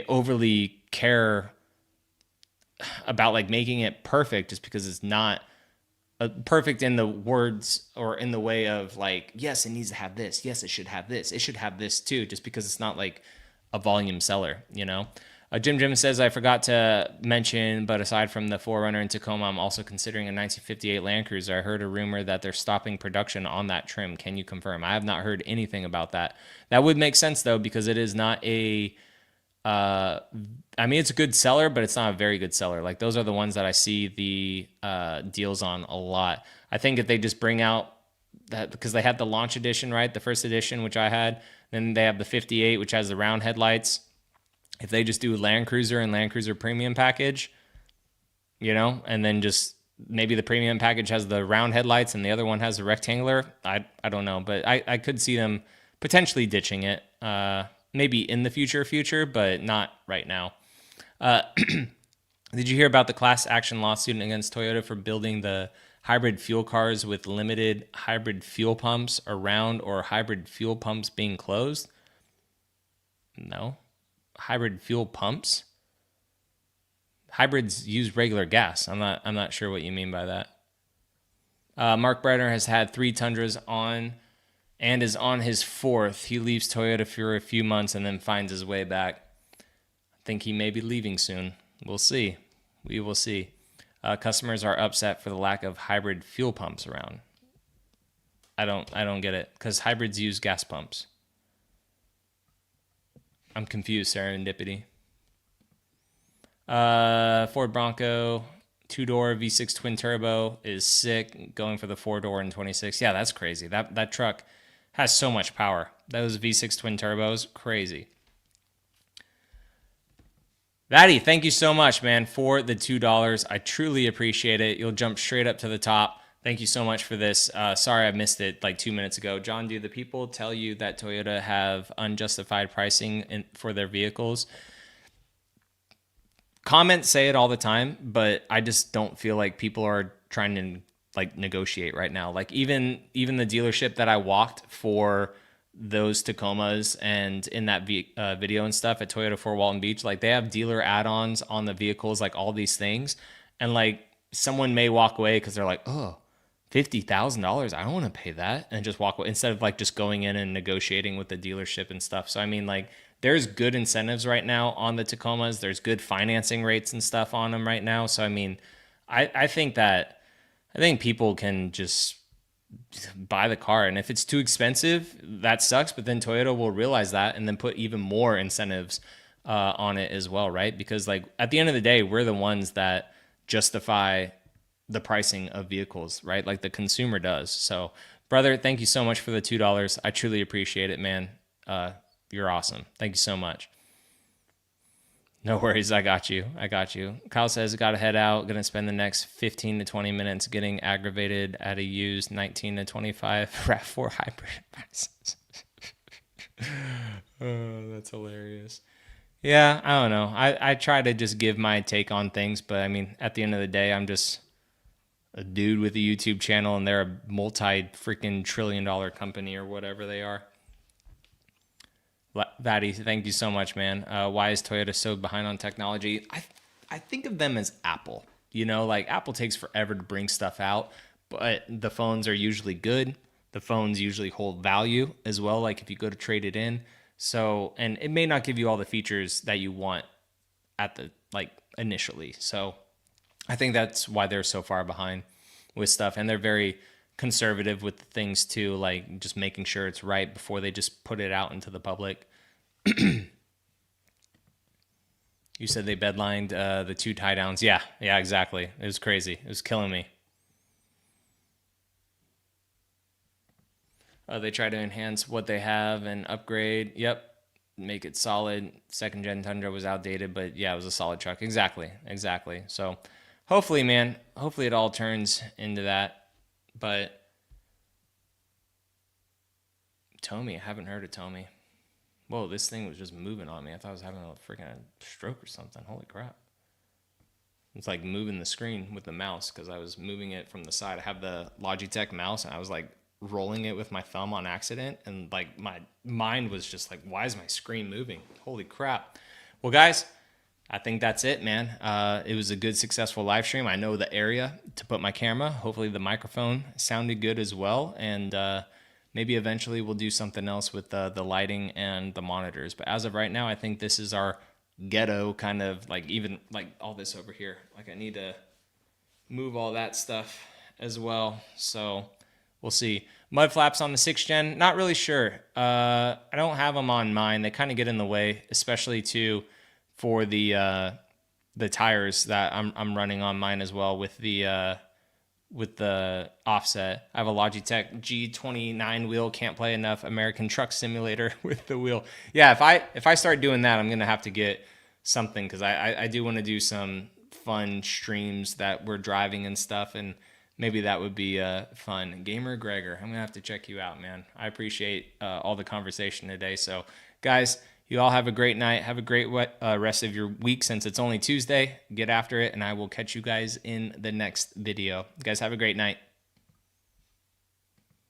overly care about like making it perfect just because it's not perfect in the words or in the way of like, yes, it needs to have this. Yes, it should have this. It should have this too, just because it's not like a volume seller, Jim says, I forgot to mention, but aside from the 4Runner in Tacoma, I'm also considering a 1958 Land Cruiser. I heard a rumor that they're stopping production on that trim. Can you confirm? I have not heard anything about that. That would make sense, though, because it is not a... I mean, it's a good seller, but it's not a very good seller. Like, those are the ones that I see the deals on a lot. I think if they just bring out that, because they had the launch edition, right? The first edition, which I had. Then they have the 58, which has the round headlights. If they just do Land Cruiser and Land Cruiser Premium package, you know, and then just maybe the Premium package has the round headlights and the other one has the rectangular, I don't know. But I could see them potentially ditching it. Maybe in the future, but not right now. Did you hear about the class action lawsuit against Toyota for building the hybrid fuel cars with limited hybrid fuel pumps around, or hybrid fuel pumps being closed? No. Hybrid fuel pumps? Hybrids use regular gas. I'm not sure what you mean by that. Mark Brenner has had 3 Tundras on and is on his 4th. He leaves Toyota for a few months and then finds his way back. I think he may be leaving soon. We'll see. We will see. Customers are upset for the lack of hybrid fuel pumps around. I don't get it, because hybrids use gas pumps. I'm confused, serendipity. Ford Bronco 2-door V6 twin turbo is sick. Going for the 4-door in 26. Yeah, that's crazy. That truck has so much power. Those V6 twin turbos, crazy. Vatty, thank you so much, man, for the $2. I truly appreciate it. You'll jump straight up to the top. Thank you so much for this. Sorry I missed it like 2 minutes ago. John, do the people tell you that Toyota have unjustified pricing for their vehicles? Comments say it all the time, but I just don't feel like people are trying to like negotiate right now. Like even the dealership that I walked for those Tacomas and in that video and stuff at Toyota Fort Walton Beach, like they have dealer add-ons on the vehicles, like all these things. And like someone may walk away because they're like, oh, $50,000, I don't want to pay that, and just walk away instead of like just going in and negotiating with the dealership and stuff. So I mean, like there's good incentives right now on the Tacomas. There's good financing rates and stuff on them right now. So I mean, I think people can just buy the car, and if it's too expensive, that sucks. But then Toyota will realize that and then put even more incentives on it as well, right? Because like at the end of the day, we're the ones that justify the pricing of vehicles, right? Like the consumer does. So, brother, thank you so much for the $2. I truly appreciate it, man. You're awesome. Thank you so much. No worries. I got you. Kyle says, got to head out. Going to spend the next 15 to 20 minutes getting aggravated at a used 19 to 25 RAV4 hybrid prices. Oh, that's hilarious. Yeah, I don't know. I try to just give my take on things, but I mean, at the end of the day, I'm just a dude with a YouTube channel, and they're a multi-freaking trillion-dollar company or whatever they are. Vatty, thank you so much, man. Why is Toyota so behind on technology? I think of them as Apple. You know, like Apple takes forever to bring stuff out, but the phones are usually good. The phones usually hold value as well, like if you go to trade it in. So, and it may not give you all the features that you want at the, like, initially. So I think that's why they're so far behind with stuff. And they're very conservative with things too, like just making sure it's right before they just put it out into the public. You said they bedlined the 2 tie downs. Yeah, exactly. It was crazy. It was killing me. They try to enhance what they have and upgrade. Yep. Make it solid. 2nd gen Tundra was outdated, but yeah, it was a solid truck. Exactly. So hopefully, man, it all turns into that. But Tommy, I haven't heard of Tommy. Whoa, this thing was just moving on me. I thought I was having a freaking stroke or something. Holy crap. It's like moving the screen with the mouse because I was moving it from the side. I have the Logitech mouse, and I was like rolling it with my thumb on accident. And like my mind was just like, why is my screen moving? Holy crap. Well, guys, I think that's it, man. It was a good, successful live stream. I know the area to put my camera. Hopefully the microphone sounded good as well. And maybe eventually we'll do something else with the lighting and the monitors. But as of right now, I think this is our ghetto kind of, like even like all this over here. Like I need to move all that stuff as well. So we'll see. Mud flaps on the 6th gen, not really sure. I don't have them on mine. They kind of get in the way, especially too for the tires that I'm running on mine as well with the offset. I have a Logitech G29 wheel. Can't play enough American Truck Simulator with the wheel. Yeah, if I start doing that, I'm gonna have to get something because I do want to do some fun streams that we're driving and stuff, and maybe that would be fun. Gamer Gregor, I'm gonna have to check you out, man. I appreciate all the conversation today. So, guys, you all have a great night. Have a great rest of your week since it's only Tuesday. Get after it, and I will catch you guys in the next video. You guys have a great night.